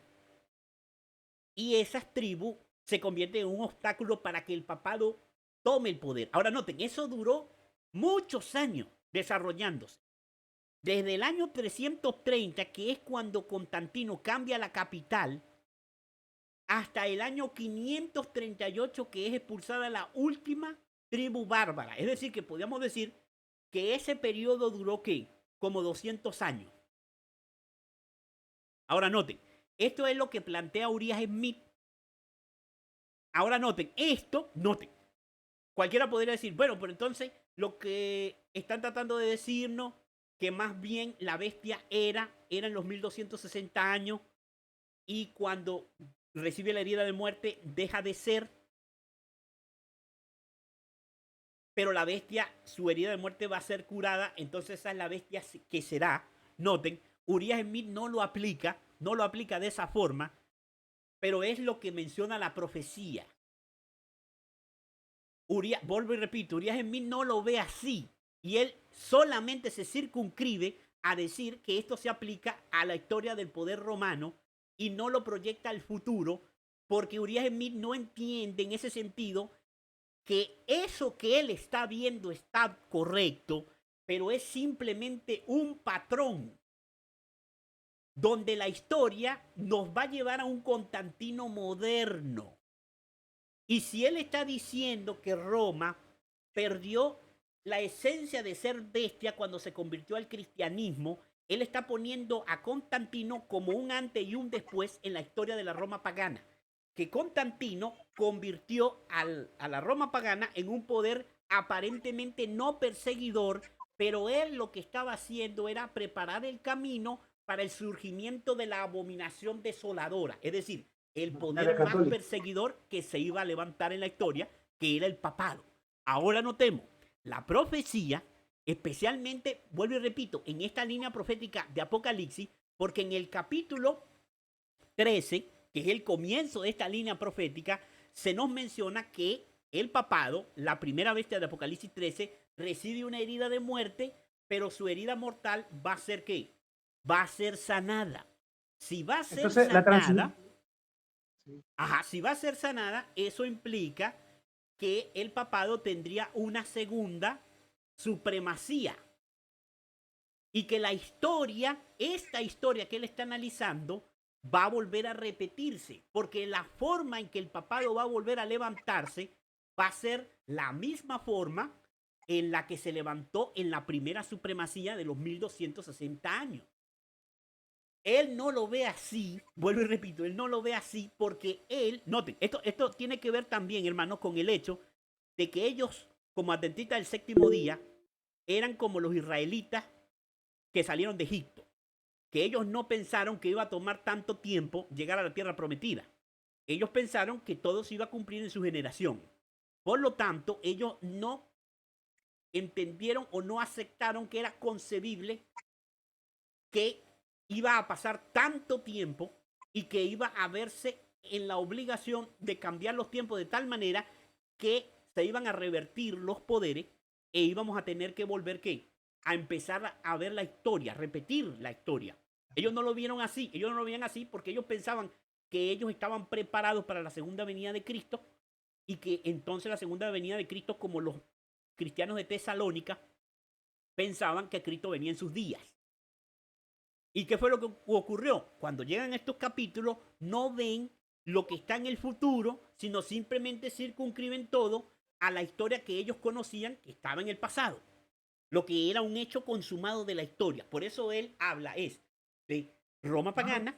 y esas tribus se convierten en un obstáculo para que el papado tome el poder. Ahora noten, eso duró muchos años desarrollándose. Desde el año 330, que es cuando Constantino cambia la capital, hasta el año 538, que es expulsada la última tribu bárbara. Es decir, que podríamos decir que ese periodo duró, ¿qué? Como 200 años. Ahora noten, esto es lo que plantea Uriah Smith. Ahora noten, noten. Cualquiera podría decir, bueno, pero entonces lo que están tratando de decirnos, que más bien la bestia eran los 1260 años, y cuando recibe la herida de muerte deja de ser, pero la bestia, su herida de muerte va a ser curada, entonces esa es la bestia que será. Noten, Uriah Smith no lo aplica de esa forma, pero es lo que menciona la profecía. Vuelvo y repito, Uriah Smith no lo ve así, y él solamente se circunscribe a decir que esto se aplica a la historia del poder romano y no lo proyecta al futuro, porque Uriah Smith no entiende en ese sentido que eso que él está viendo está correcto, pero es simplemente un patrón donde la historia nos va a llevar a un Constantino moderno. Y si él está diciendo que Roma perdió la esencia de ser bestia cuando se convirtió al cristianismo, él está poniendo a Constantino como un antes y un después en la historia de la Roma pagana. Que Constantino convirtió a la Roma pagana en un poder aparentemente no perseguidor, pero él lo que estaba haciendo era preparar el camino para el surgimiento de la abominación desoladora. Es decir, el poder más perseguidor que se iba a levantar en la historia, que era el papado. Ahora notemos, la profecía, especialmente, vuelvo y repito, en esta línea profética de Apocalipsis, porque en el capítulo 13, que es el comienzo de esta línea profética, se nos menciona que el papado, la primera bestia de Apocalipsis 13, recibe una herida de muerte, pero su herida mortal va a ser ¿qué? Va a ser sanada. Si va a ser Entonces, sanada, si va a ser sanada, eso implica que el papado tendría una segunda supremacía. Y que la historia, esta historia que él está analizando, va a volver a repetirse. Porque la forma en que el papado va a volver a levantarse va a ser la misma forma en la que se levantó en la primera supremacía de los 1260 años. Él no lo ve así, vuelvo y repito, él no lo ve así porque él, noten, esto tiene que ver también, hermano, con el hecho de que ellos, como adventistas del séptimo día, eran como los israelitas que salieron de Egipto, que ellos no pensaron que iba a tomar tanto tiempo llegar a la tierra prometida. Ellos pensaron que todo se iba a cumplir en su generación. Por lo tanto, ellos no entendieron o no aceptaron que era concebible que iba a pasar tanto tiempo y que iba a verse en la obligación de cambiar los tiempos de tal manera que se iban a revertir los poderes e íbamos a tener que volver ¿qué? A empezar a ver la historia, repetir la historia. Ellos no lo vieron así, ellos no lo veían así porque ellos pensaban que ellos estaban preparados para la segunda venida de Cristo y que entonces la segunda venida de Cristo, como los cristianos de Tesalónica, pensaban que Cristo venía en sus días. ¿Y qué fue lo que ocurrió? Cuando llegan estos capítulos, no ven lo que está en el futuro, sino simplemente circunscriben todo a la historia que ellos conocían que estaba en el pasado. Lo que era un hecho consumado de la historia. Por eso él habla de Roma pagana.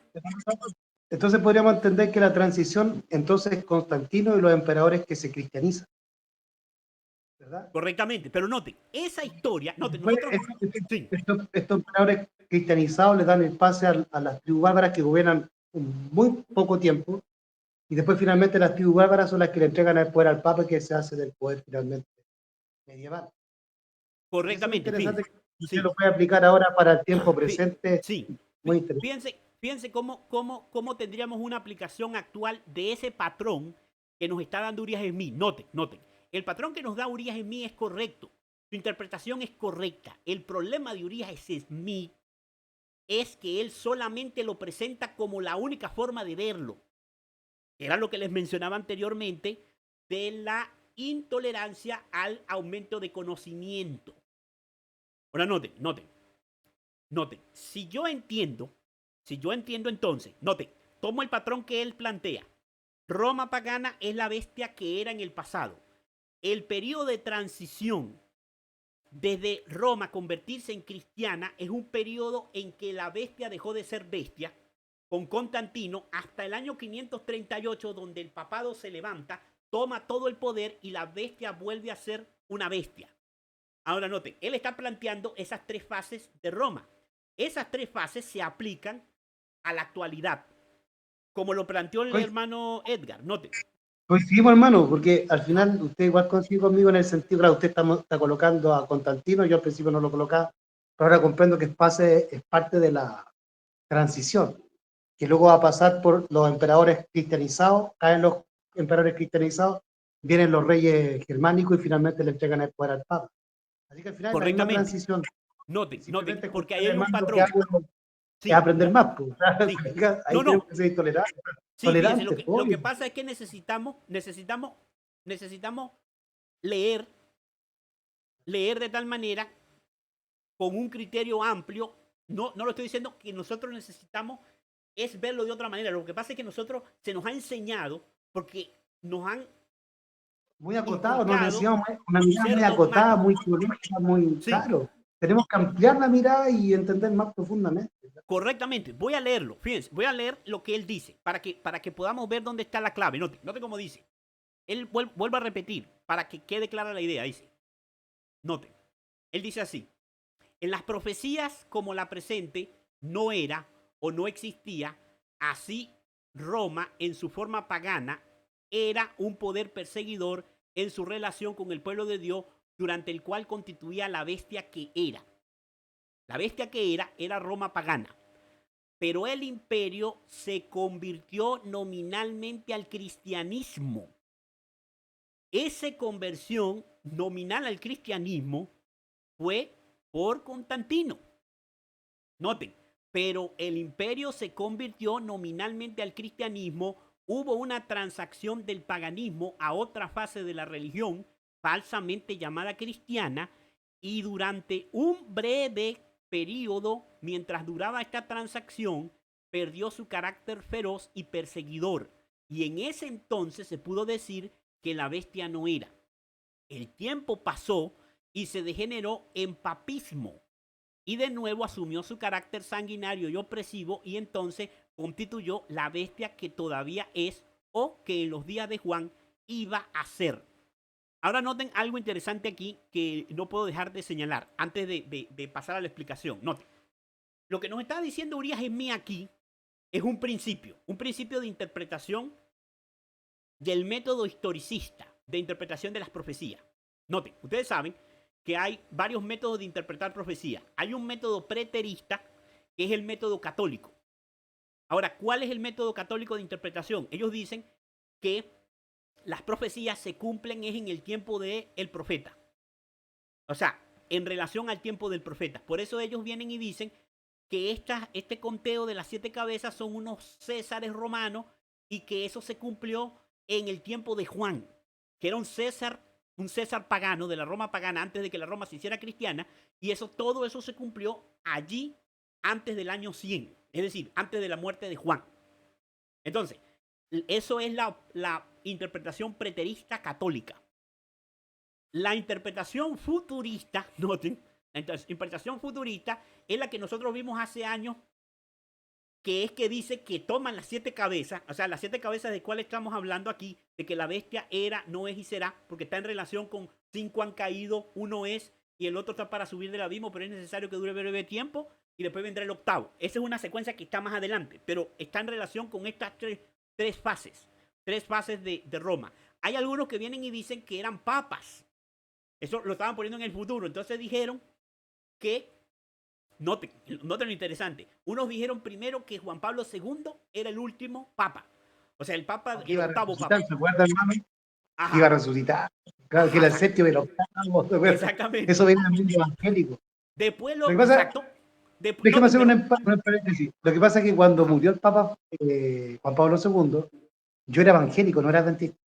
Entonces podríamos entender que la transición, entonces, Constantino y los emperadores que se cristianizan, ¿verdad? Correctamente, pero noten, esa historia, noten, Después, nosotros... Sí, estos emperadores cristianizados le dan el pase a las tribus bárbaras que gobiernan un muy poco tiempo, y después finalmente las tribus bárbaras son las que le entregan el poder al Papa, que se hace del poder finalmente medieval. Eso es correctamente, interesante, fíjense. que usted Sí, lo puede aplicar ahora para el tiempo presente, sí. muy interesante. Fíjense cómo tendríamos una aplicación actual de ese patrón que nos está dando Uriah Smith. Noten. El patrón que nos da Uriah Smith es correcto. Su interpretación es correcta. El problema de Uriah Smith es que él solamente lo presenta como la única forma de verlo. Era lo que les mencionaba anteriormente de la intolerancia al aumento de conocimiento. Ahora noten. Noten, si yo entiendo entonces, noten, tomo el patrón que él plantea. Roma pagana es la bestia que era en el pasado. El periodo de transición desde Roma convertirse en cristiana es un periodo en que la bestia dejó de ser bestia con Constantino hasta el año 538, donde el papado se levanta, toma todo el poder y la bestia vuelve a ser una bestia. Ahora noten, él está planteando esas tres fases de Roma. Esas tres fases se aplican a la actualidad, como lo planteó el Pues, hermano Edgar. Noten. coincidimos, hermano, porque al final usted igual coincide conmigo en el sentido, claro, usted está colocando a Constantino, yo al principio no lo colocaba, pero ahora comprendo que es parte de la transición, que luego va a pasar por los emperadores cristianizados, caen los emperadores cristianizados, vienen los reyes germánicos y finalmente le entregan el poder al Papa. Así que al final es la misma Correctamente. transición. Noten, Simplemente porque escuchar ahí hay un hermano, lo que patrón. hago es Sí, aprender más. Pues. sí. Ahí No, tenemos no. que ser tolerantes. Sí, fíjense, Tolerantes, lo que obvio. pasa es que necesitamos leer, leer de tal manera con un criterio amplio. No lo estoy diciendo que nosotros necesitamos es verlo de otra manera. Lo que pasa es que nosotros se nos ha enseñado porque nos han Muy acotado, nos inculcado necesitamos una mirada ser muy acotada, dogmáticos. muy teológica, muy Sí, claro. Tenemos que ampliar la mirada y entender más profundamente. correctamente. Voy a leerlo. Fíjense, voy a leer lo que él dice para que podamos ver dónde está la clave. Note cómo dice. Él vuelve a repetir para que quede clara la idea. Dice, noten. Él dice así. En las profecías como la presente no era o no existía, así Roma en su forma pagana era un poder perseguidor en su relación con el pueblo de Dios durante el cual constituía la bestia que era. La bestia que era Roma pagana. Pero el imperio se convirtió nominalmente al cristianismo. Esa conversión nominal al cristianismo fue por Constantino. Noten, pero el imperio se convirtió nominalmente al cristianismo, hubo una transacción del paganismo a otra fase de la religión, falsamente llamada cristiana, y durante un breve periodo, mientras duraba esta transacción, perdió su carácter feroz y perseguidor. Y en ese entonces se pudo decir que la bestia no era. El tiempo pasó y se degeneró en papismo y de nuevo asumió su carácter sanguinario y opresivo y entonces constituyó la bestia que todavía es o que en los días de Juan iba a ser. Ahora noten algo interesante aquí que no puedo dejar de señalar antes de pasar a la explicación. Noten, lo que nos está diciendo Urias en mí aquí es un principio de interpretación del método historicista de interpretación de las profecías. Noten, ustedes saben que hay varios métodos de interpretar profecía. Hay un método preterista, que es el método católico. Ahora, ¿cuál es el método católico de interpretación? Ellos dicen que las profecías se cumplen es en el tiempo del profeta. O sea, en relación al tiempo del profeta. Por eso ellos vienen y dicen que este conteo de las 7 cabezas son unos césares romanos y que eso se cumplió en el tiempo de Juan, que era un César pagano de la Roma pagana antes de que la Roma se hiciera cristiana, y todo eso se cumplió allí antes del año 100, es decir, antes de la muerte de Juan. Entonces, eso es la interpretación preterista católica. La interpretación futurista, noten, la interpretación futurista es la que nosotros vimos hace años, que es que dice que toman las 7 cabezas, o sea, las 7 cabezas de cuál estamos hablando aquí, de que la bestia era, no es y será, porque está en relación con 5 han caído, 1 es, y el otro está para subir del abismo, pero es necesario que dure breve tiempo, y después vendrá el octavo. Esa es una secuencia que está más adelante, pero está en relación con estas tres fases de Roma. Hay algunos que vienen y dicen que eran papas. Eso lo estaban poniendo en el futuro. Entonces dijeron que, noten lo interesante, unos dijeron primero que Juan Pablo II era el último papa. O sea, el papa, Aquí el iba a octavo papa. resucitar, ¿se acuerdan, hermano? Que iba a Ajá, resucitar. Claro, que ajá, era el séptimo y el octavo. ¿se acuerdan? exactamente. Eso viene del mundo evangélico. Después Lo que lo, pasa, exacto. déjeme Noten, hacer pero, un paréntesis. Lo que pasa es que cuando ajá, murió el Papa Juan Pablo II, yo era evangélico, no era adventista.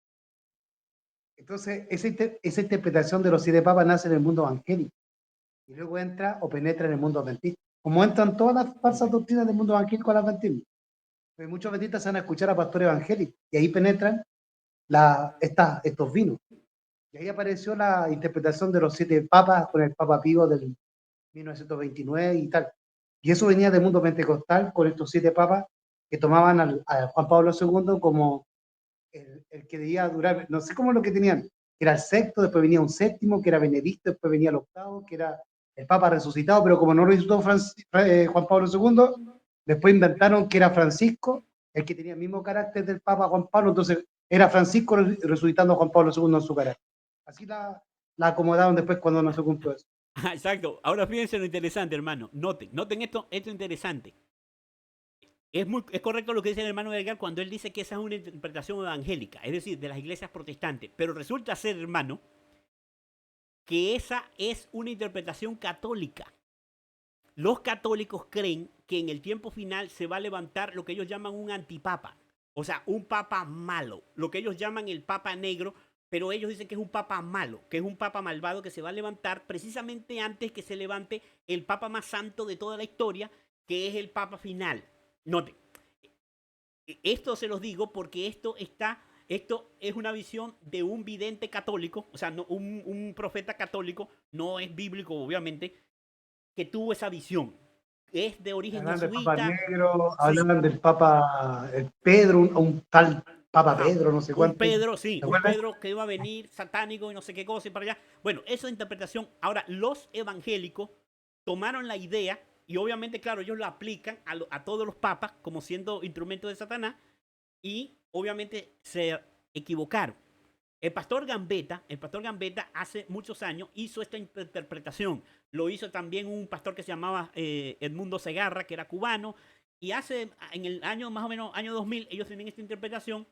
Entonces, esa interpretación de los 7 papas nace en el mundo evangélico y luego entra o penetra en el mundo adventista. como entran todas las falsas doctrinas del mundo evangélico al adventismo. Pues muchos adventistas se van a escuchar a pastores evangélicos y ahí penetran estos vinos. Y ahí apareció la interpretación de los 7 papas con el Papa Pío del 1929 y tal. Y eso venía del mundo pentecostal con estos 7 papas que tomaban a Juan Pablo II como el que debía durar, no sé cómo es lo que tenían, que era el sexto, después venía un séptimo, que era Benedicto, después venía el octavo, que era el Papa resucitado, pero como no resucitó Juan Pablo II, después inventaron que era Francisco, el que tenía el mismo carácter del Papa Juan Pablo, entonces era Francisco resucitando a Juan Pablo II en su carácter. Así la acomodaron después cuando no se cumplió eso. Exacto. Ahora fíjense lo interesante, hermano. Noten esto interesante. Es correcto lo que dice el hermano Edgar cuando él dice que esa es una interpretación evangélica, es decir, de las iglesias protestantes. Pero resulta ser, hermano, que esa es una interpretación católica. Los católicos creen que en el tiempo final se va a levantar lo que ellos llaman un antipapa, o sea, un papa malo, lo que ellos llaman el papa negro, pero ellos dicen que es un papa malo, que es un papa malvado que se va a levantar precisamente antes que se levante el papa más santo de toda la historia, que es el papa final. Noten, esto se los digo porque esto es una visión de un vidente católico, o sea, no, un profeta católico, no es bíblico obviamente, que tuvo esa visión. Es de origen Hablan del Papa jesuita. Negro, Sí, hablan del Papa Pedro, un tal Papa ajá. Pedro, no sé Un cuánto. Pedro, sí, ¿Te un acuerdas? Pedro que iba a venir satánico y no sé qué cosa y para allá. Bueno, esa interpretación. Ahora, los evangélicos tomaron la idea y obviamente, claro, ellos la aplican a todos los papas como siendo instrumentos de Satanás y obviamente se equivocaron. El pastor Gambetta hace muchos años hizo esta interpretación. Lo hizo también un pastor que se llamaba Edmundo Segarra, que era cubano. Y en el año más o menos, año 2000, ellos tenían esta interpretación.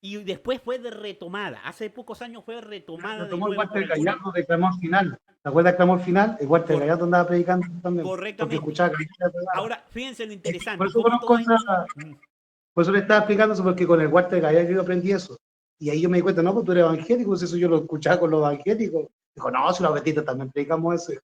Y después fue retomada. Hace pocos años fue retomada Lo de tomó el nuevo por Walter alguna. Gallardo de Clamor Final. ¿Te acuerdas de Clamor Final? El Walter Cor- Gallardo andaba predicando también, porque correctamente. escuchaba que Ahora, fíjense lo por interesante. eso Cómo conozco toda. esa, por eso le estaba explicando eso, porque con el Walter Gallardo yo aprendí eso. Y ahí yo me di cuenta, no, pues tú eres evangélico, pues eso yo lo escuchaba con los evangélicos. Dijo, no, si los adventistas también predicamos eso.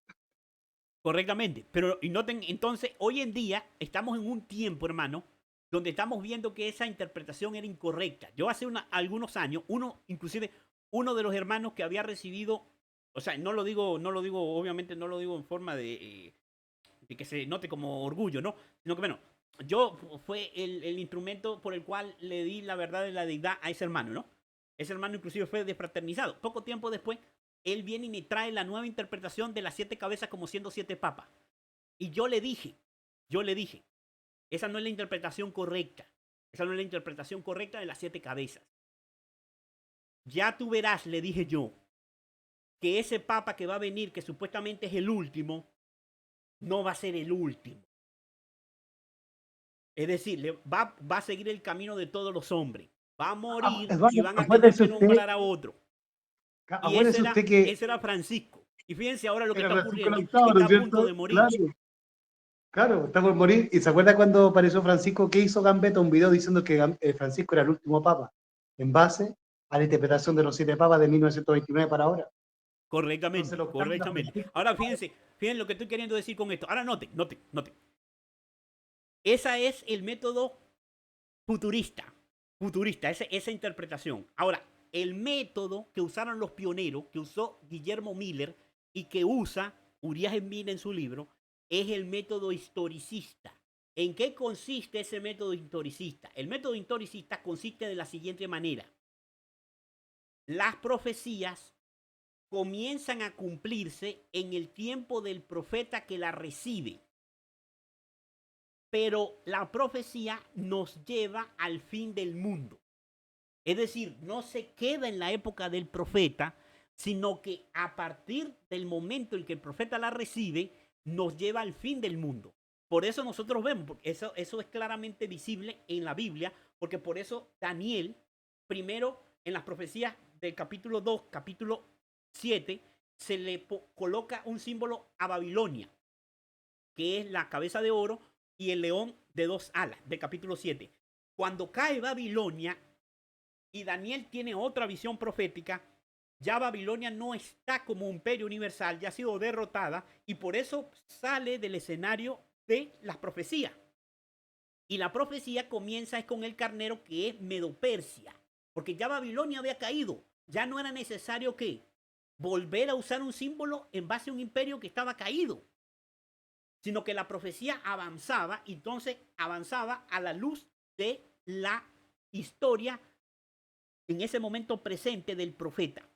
Correctamente. Pero y noten, entonces, hoy en día estamos en un tiempo, hermano, donde estamos viendo que esa interpretación era incorrecta. Yo hace algunos años, inclusive uno de los hermanos que había recibido, o sea, obviamente no lo digo en forma de que se note como orgullo, ¿no? Sino que, bueno, yo fue el instrumento por el cual le di la verdad de la deidad a ese hermano, ¿no? Ese hermano inclusive fue desfraternizado. Poco tiempo después, él viene y me trae la nueva interpretación de las 7 cabezas como siendo 7 papas. Y yo le dije, esa no es la interpretación correcta. Esa no es la interpretación correcta de las 7 cabezas. Ya tú verás, le dije yo, que ese papa que va a venir, que supuestamente es el último, no va a ser el último. Es decir, va a seguir el camino de todos los hombres. Va a morir y Eduardo, van a tener que nombrar a otro. Y ese acuérdese era, usted que ese era Francisco. Y fíjense ahora lo que era está Francisco el ocurriendo. octavo, ¿no Está es a punto cierto? de morir. Claro, claro, está por morir. ¿Y se acuerda cuando apareció Francisco que hizo Gambetta un video diciendo que Francisco era el último papa? En base a la interpretación de los 7 papas de 1929 para ahora. Entonces Correctamente, lo que está haciendo correctamente. Francisco, Ahora fíjense lo que estoy queriendo decir con esto. Ahora noten. Ese es el método futurista, esa interpretación. Ahora, el método que usaron los pioneros, que usó Guillermo Miller y que usa Uriah Smith en su libro, es el método historicista. ¿En qué consiste ese método historicista? El método historicista consiste de la siguiente manera. Las profecías comienzan a cumplirse en el tiempo del profeta que la recibe. Pero la profecía nos lleva al fin del mundo. Es decir, no se queda en la época del profeta, sino que a partir del momento en que el profeta la recibe, nos lleva al fin del mundo. Por eso nosotros vemos, porque eso es claramente visible en la Biblia, porque por eso Daniel, primero en las profecías del capítulo 2, capítulo 7, se le coloca un símbolo a Babilonia, que es la cabeza de oro y el león de 2 alas, del capítulo 7. Cuando cae Babilonia y Daniel tiene otra visión profética, ya Babilonia no está como imperio universal, ya ha sido derrotada y por eso sale del escenario de las profecías. Y la profecía comienza es con el carnero que es Medo-Persia, porque ya Babilonia había caído, ya no era necesario que volver a usar un símbolo en base a un imperio que estaba caído, sino que la profecía avanzaba, y entonces avanzaba a la luz de la historia en ese momento presente del profeta.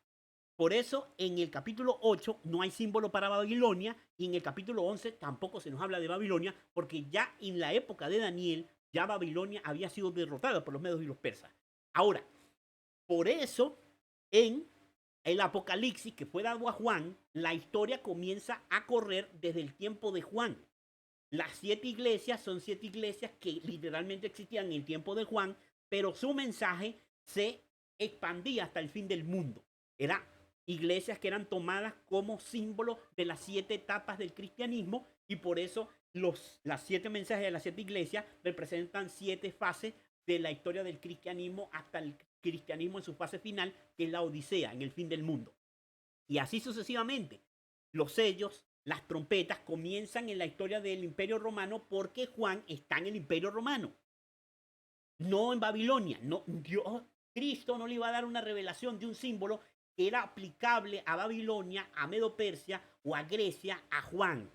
Por eso en el capítulo 8 no hay símbolo para Babilonia y en el capítulo 11 tampoco se nos habla de Babilonia, porque ya en la época de Daniel ya Babilonia había sido derrotada por los medos y los persas. Ahora, por eso en el Apocalipsis que fue dado a Juan, la historia comienza a correr desde el tiempo de Juan. Las 7 iglesias son 7 iglesias que literalmente existían en el tiempo de Juan, pero su mensaje se expandía hasta el fin del mundo. Eran iglesias que eran tomadas como símbolo de las 7 etapas del cristianismo, y por eso las 7 mensajes de las 7 iglesias representan 7 fases de la historia del cristianismo hasta el cristianismo en su fase final, que es la Odisea, en el fin del mundo. Y así sucesivamente. Los sellos, las trompetas comienzan en la historia del Imperio Romano porque Juan está en el Imperio Romano, no en Babilonia. No, Cristo no le iba a dar una revelación de un símbolo que era aplicable a Babilonia, a Medo-Persia o a Grecia, a Juan,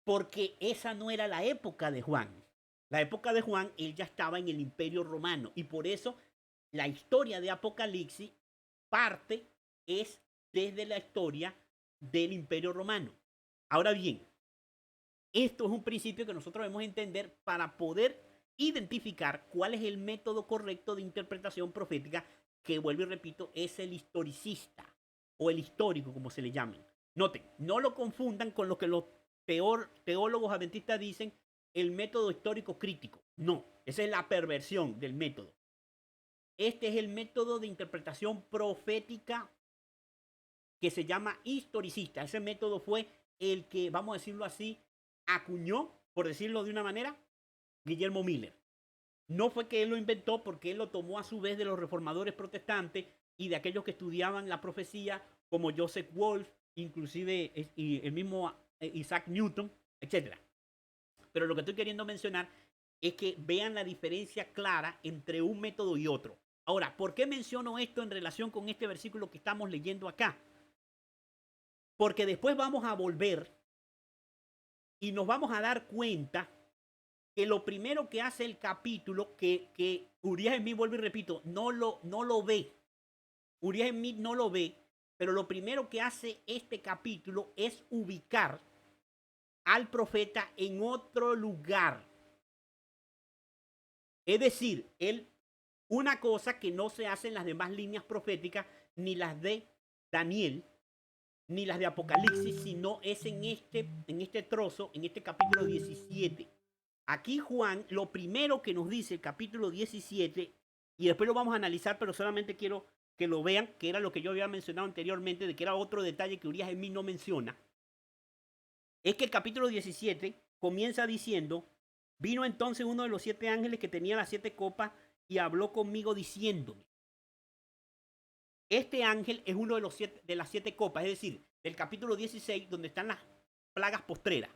porque esa no era la época de Juan. La época de Juan, él ya estaba en el Imperio Romano, y por eso la historia de Apocalipsis parte es desde la historia del Imperio Romano. Ahora bien, esto es un principio que nosotros debemos entender para poder identificar cuál es el método correcto de interpretación profética, que, vuelvo y repito, es el historicista o el histórico, como se le llamen. Noten, no lo confundan con lo que los teólogos adventistas dicen, el método histórico crítico. No, esa es la perversión del método. Este es el método de interpretación profética que se llama historicista. Ese método fue el que, vamos a decirlo así, acuñó, por decirlo de una manera, Guillermo Miller. No fue que él lo inventó, porque él lo tomó a su vez de los reformadores protestantes y de aquellos que estudiaban la profecía, como Joseph Wolf, inclusive el mismo Isaac Newton, etc. Pero lo que estoy queriendo mencionar es que vean la diferencia clara entre un método y otro. Ahora, ¿por qué menciono esto en relación con este versículo que estamos leyendo acá? Porque después vamos a volver y nos vamos a dar cuenta que lo primero que hace el capítulo, que Uriah Smith, vuelvo y repito, no lo ve. Uriah Smith no lo ve, pero lo primero que hace este capítulo es ubicar al profeta en otro lugar. Es decir, una cosa que no se hace en las demás líneas proféticas, ni las de Daniel, ni las de Apocalipsis, sino es en este trozo, en este capítulo 17. Aquí Juan, lo primero que nos dice el capítulo 17, y después lo vamos a analizar, pero solamente quiero que lo vean, que era lo que yo había mencionado anteriormente, de que era otro detalle que Uriah Smith no menciona, es que el capítulo 17 comienza diciendo: vino entonces uno de los 7 ángeles que tenía las 7 copas y habló conmigo diciéndome. Este ángel es uno de las 7 copas, es decir, del capítulo 16, donde están las plagas postreras.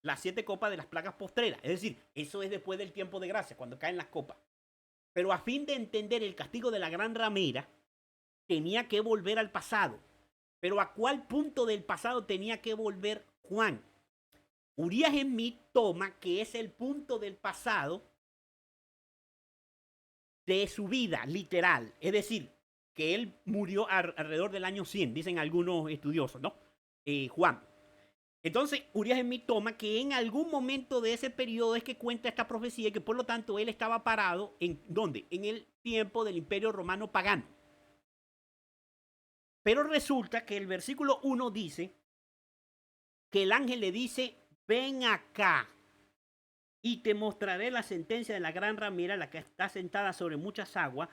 Las 7 copas de las plagas postreras. Es decir, eso es después del tiempo de gracia, cuando caen las copas. Pero a fin de entender el castigo de la gran ramera, tenía que volver al pasado. Pero ¿a cuál punto del pasado tenía que volver Juan? Uriah Smith toma que es el punto del pasado de su vida, literal. Es decir, que él murió alrededor del año 100, dicen algunos estudiosos, ¿no? Juan. Entonces, Uriah Smith toma que en algún momento de ese periodo es que cuenta esta profecía, y que por lo tanto él estaba parado en ¿dónde? En el tiempo del Imperio Romano pagano. Pero resulta que el versículo 1 dice que el ángel le dice: ven acá y te mostraré la sentencia de la gran ramera, la que está sentada sobre muchas aguas.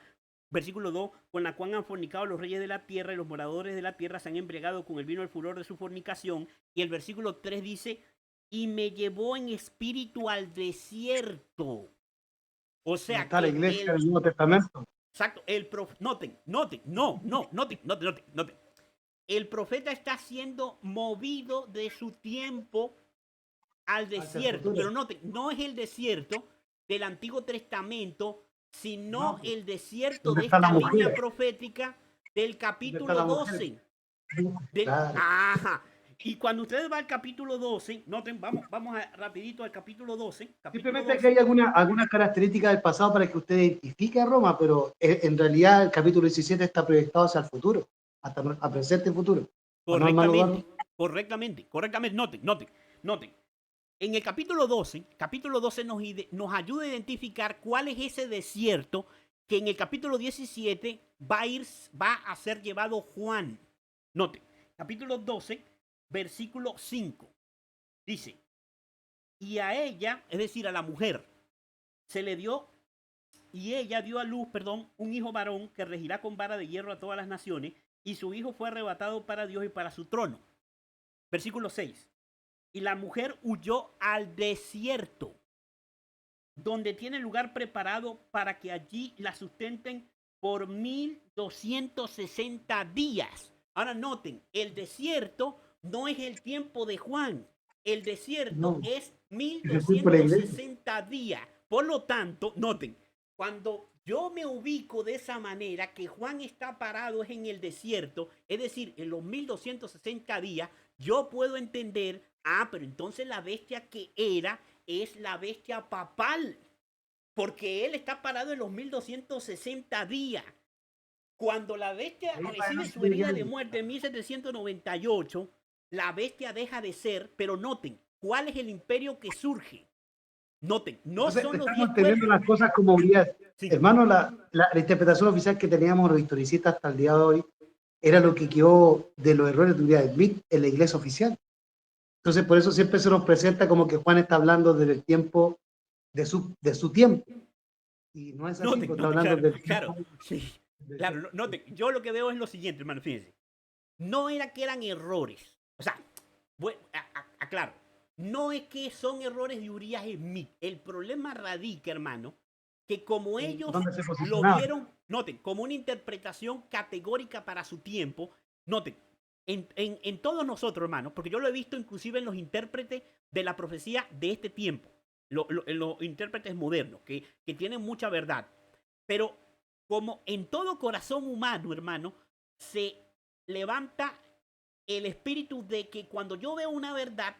Versículo 2, con la cual han fornicado los reyes de la tierra, y los moradores de la tierra se han embriagado con el vino del furor de su fornicación. Y el versículo 3 dice: y me llevó en espíritu al desierto. O sea, está la iglesia del Nuevo Testamento. Exacto. Noten. El profeta está siendo movido de su tiempo al Hacia el desierto. futuro. Pero noten, no es el desierto del Antiguo Testamento, sino No, el desierto ¿dónde de está la esta línea mujer? profética del ¿Dónde está capítulo la mujer? 12. Claro. Ajá. Y cuando ustedes van al capítulo 12, noten, vamos rapidito al capítulo 12. Capítulo Simplemente que 12. hay alguna característica del pasado para que usted identifique a Roma, pero en realidad el capítulo 17 está proyectado hacia el futuro, hasta a presente y futuro. ¿O no, hermano Correctamente, Eduardo? correctamente. Noten. En el capítulo 12 nos ayuda a identificar cuál es ese desierto que en el capítulo 17 va a ser llevado Juan. Noten, capítulo 12, versículo 5. Dice, y a ella, es decir, a la mujer, se le dio, y ella dio a luz, un hijo varón que regirá con vara de hierro a todas las naciones, y su hijo fue arrebatado para Dios y para su trono. Versículo 6. Y la mujer huyó al desierto, donde tiene lugar preparado para que allí la sustenten por 1260 días. Ahora noten, el desierto no es el tiempo de Juan. El desierto No, es es el tiempo de la iglesia. 1260 días. Por lo tanto, noten, cuando yo me ubico de esa manera, que Juan está parado es en el desierto, es decir, en los 1260 días, yo puedo entender, pero entonces la bestia que era es la bestia papal, porque él está parado en los 1260 días. Cuando la bestia Ahí para recibe no su se herida de digan. muerte en 1798, la bestia deja de ser, pero noten, ¿cuál es el imperio que surge? Noten, no Entonces, son los estamos 10 entendiendo cuernos. las cosas como unidad. Sí. Hermano, la interpretación oficial que teníamos los historicistas hasta el día de hoy era lo que quedó de los errores de Uriah Smith en la iglesia oficial. Entonces, por eso siempre se nos presenta como que Juan está hablando del tiempo, de su tiempo. Y no es así, Noten, pues está noten, hablando claro, del claro, tiempo. sí, claro, noten, yo lo que veo es lo siguiente, hermano, fíjense, no era que eran errores, o sea, aclaro, no es que son errores de Uriah Smith, el problema radica, hermano, que como ellos ¿Dónde se lo posicionaba? vieron, noten, como una interpretación categórica para su tiempo, noten, en todos nosotros, hermano, porque yo lo he visto inclusive en los intérpretes de la profecía de este tiempo, en los intérpretes modernos, que tienen mucha verdad. Pero como en todo corazón humano, hermano, se levanta el espíritu de que cuando yo veo una verdad,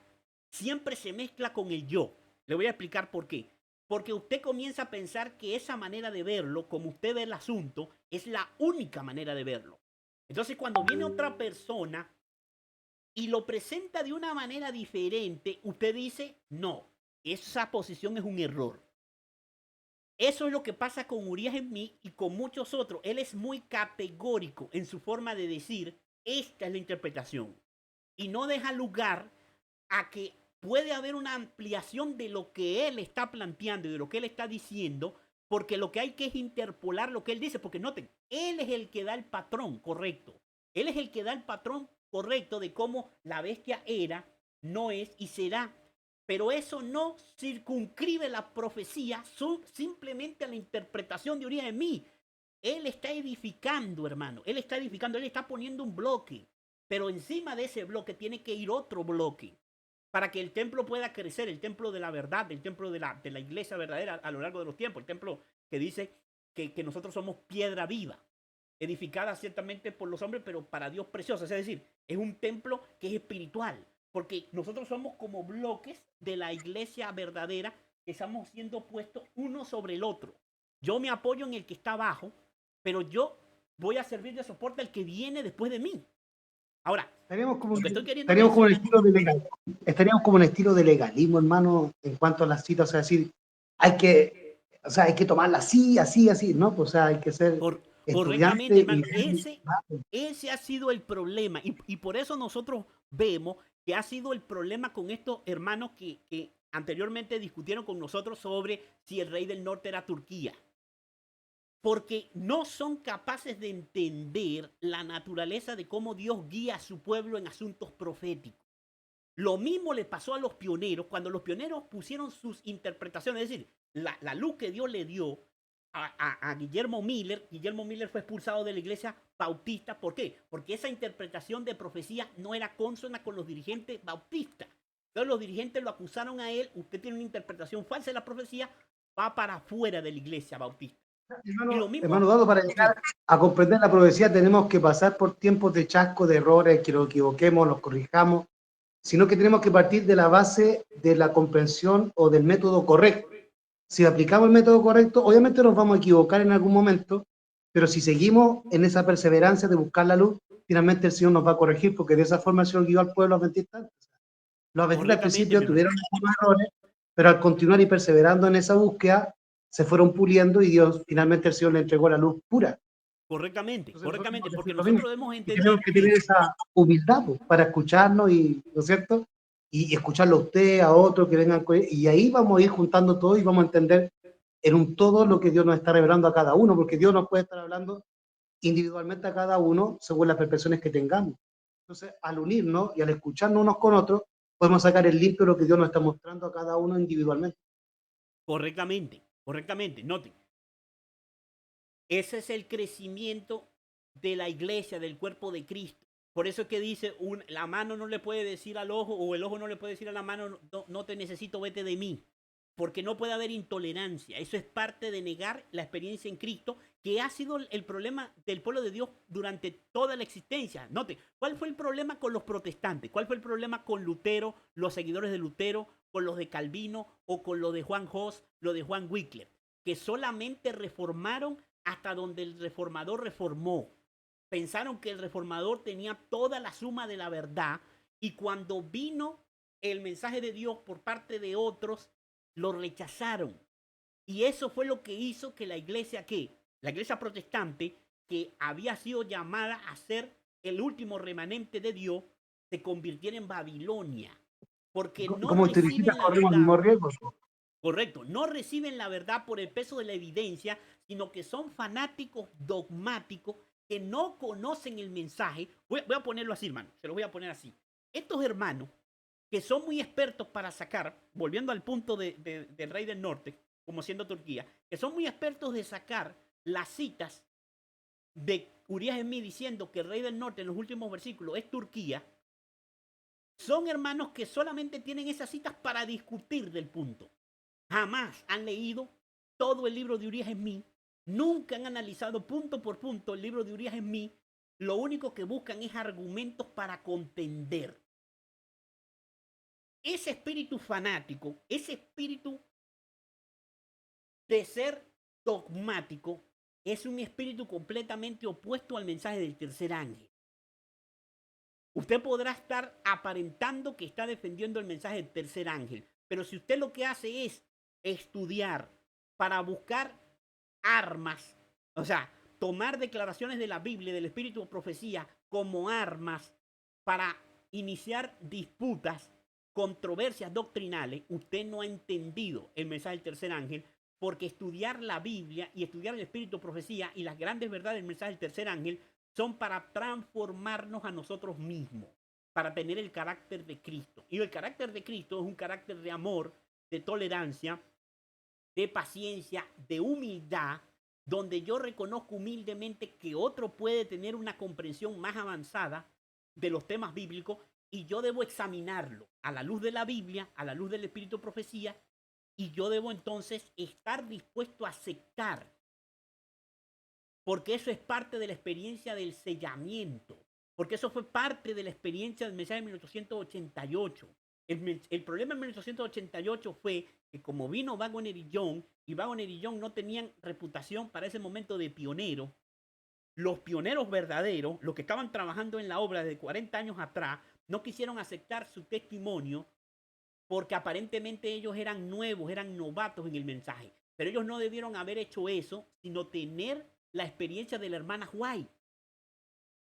siempre se mezcla con el yo. Le voy a explicar por qué. Porque usted comienza a pensar que esa manera de verlo, como usted ve el asunto, es la única manera de verlo. Entonces, cuando viene otra persona y lo presenta de una manera diferente, usted dice, no, esa posición es un error. Eso es lo que pasa con Uriah Smith y con muchos otros. Él es muy categórico en su forma de decir, esta es la interpretación. Y no deja lugar a que puede haber una ampliación de lo que él está planteando y de lo que él está diciendo, porque lo que hay que es interpolar lo que él dice, porque noten, él es el que da el patrón correcto. Él es el que da el patrón correcto de cómo la bestia era, no es y será. Pero eso no circunscribe la profecía simplemente a la interpretación de Uriah Smith. Él está edificando, hermano. Él está edificando, él está poniendo un bloque. Pero encima de ese bloque tiene que ir otro bloque para que el templo pueda crecer, el templo de la verdad, el templo de la iglesia verdadera a lo largo de los tiempos, el templo que dice que nosotros somos piedra viva, edificada ciertamente por los hombres, pero para Dios preciosa. Es decir, es un templo que es espiritual, porque nosotros somos como bloques de la iglesia verdadera que estamos siendo puestos uno sobre el otro. Yo me apoyo en el que está abajo, pero yo voy a servir de soporte al que viene después de mí. Ahora, lo que estoy queriendo mencionar, Estaríamos como un estilo de legalismo, hermano, en cuanto a las citas, o sea, decir, hay que tomarla así, así, así, ¿no? Pues, o sea, hay que ser estudiante correctamente, y hermano, ese ha sido el problema. Y por eso nosotros vemos que ha sido el problema con estos hermanos que anteriormente discutieron con nosotros sobre si el rey del norte era Turquía. Porque no son capaces de entender la naturaleza de cómo Dios guía a su pueblo en asuntos proféticos. Lo mismo le pasó a los pioneros cuando los pioneros pusieron sus interpretaciones, es decir, la luz que Dios le dio a Guillermo Miller. Guillermo Miller fue expulsado de la iglesia bautista. ¿Por qué? Porque esa interpretación de profecía no era consona con los dirigentes bautistas. Entonces los dirigentes lo acusaron a él. Usted tiene una interpretación falsa de la profecía, va para afuera de la iglesia bautista. Y lo mismo, Hermano Dado, para llegar a comprender la profecía tenemos que pasar por tiempos de chasco, de errores, que nos equivoquemos, los corrijamos, sino que tenemos que partir de la base de la comprensión o del método correcto. Si aplicamos el método correcto, obviamente nos vamos a equivocar en algún momento, pero si seguimos en esa perseverancia de buscar la luz, finalmente el Señor nos va a corregir, porque de esa forma el Señor guió al pueblo adventista. Los adventistas al correctamente, mi principio hermano. tuvieron algunos errores, pero al continuar y perseverando en esa búsqueda, se fueron puliendo y Dios, finalmente el Señor le entregó la luz pura. Correctamente, Entonces nosotros correctamente, tenemos que porque hacer lo mismo. nosotros debemos Y tenemos entender que que tener esa humildad pues, para escucharnos, y, ¿no es cierto? Y escucharlo a usted, a otros que vengan con él, y ahí vamos a ir juntando todo y vamos a entender en un todo lo que Dios nos está revelando a cada uno, porque Dios nos puede estar hablando individualmente a cada uno según las percepciones que tengamos. Entonces, al unirnos y al escucharnos unos con otros, podemos sacar el limpio de lo que Dios nos está mostrando a cada uno individualmente. correctamente, correctamente. Noten, ese es el crecimiento de la iglesia, del cuerpo de Cristo. Por eso es que dice, la mano no le puede decir al ojo, o el ojo no le puede decir a la mano, no, no te necesito, vete de mí. Porque no puede haber intolerancia. Eso es parte de negar la experiencia en Cristo, que ha sido el problema del pueblo de Dios durante toda la existencia. Note, ¿cuál fue el problema con los protestantes? ¿Cuál fue el problema con Lutero, los seguidores de Lutero, con los de Calvino o con lo de Juan Hus, lo de Juan Wycliffe? Que solamente reformaron hasta donde el reformador reformó. Pensaron que el reformador tenía toda la suma de la verdad, y cuando vino el mensaje de Dios por parte de otros, lo rechazaron. Y eso fue lo que hizo que la iglesia, la iglesia protestante, que había sido llamada a ser el último remanente de Dios, se convirtiera en Babilonia. Porque no Como utilicistas reciben la corremos el mismo verdad. riesgo. Correcto, no reciben la verdad por el peso de la evidencia, sino que son fanáticos dogmáticos que no conocen el mensaje. Voy a ponerlo así, hermano, se lo voy a poner así. Estos hermanos que son muy expertos para sacar, volviendo al punto del rey del norte, como siendo Turquía, que son muy expertos de sacar las citas de Urías en mí diciendo que el rey del norte en los últimos versículos es Turquía, son hermanos que solamente tienen esas citas para discutir del punto. Jamás han leído todo el libro de Urías en mí, nunca han analizado punto por punto el libro de Urías en mí, lo único que buscan es argumentos para contender. Ese espíritu fanático, ese espíritu de ser dogmático, es un espíritu completamente opuesto al mensaje del tercer ángel. Usted podrá estar aparentando que está defendiendo el mensaje del tercer ángel, pero si usted lo que hace es estudiar para buscar armas, o sea, tomar declaraciones de la Biblia, del espíritu de profecía, como armas para iniciar disputas, controversias doctrinales, usted no ha entendido el mensaje del tercer ángel, porque estudiar la Biblia y estudiar el espíritu de profecía y las grandes verdades del mensaje del tercer ángel son para transformarnos a nosotros mismos, para tener el carácter de Cristo. Y el carácter de Cristo es un carácter de amor, de tolerancia, de paciencia, de humildad, donde yo reconozco humildemente que otro puede tener una comprensión más avanzada de los temas bíblicos, y yo debo examinarlo a la luz de la Biblia, a la luz del espíritu de profecía, y yo debo entonces estar dispuesto a aceptar, porque eso es parte de la experiencia del sellamiento, porque eso fue parte de la experiencia del mensaje de 1888. El problema en 1888 fue que como vino Wagner y Young, y Wagner y Young no tenían reputación para ese momento de pionero, los pioneros verdaderos, los que estaban trabajando en la obra de 40 años atrás, no quisieron aceptar su testimonio porque aparentemente ellos eran nuevos, eran novatos en el mensaje. Pero ellos no debieron haber hecho eso, sino tener la experiencia de la hermana White.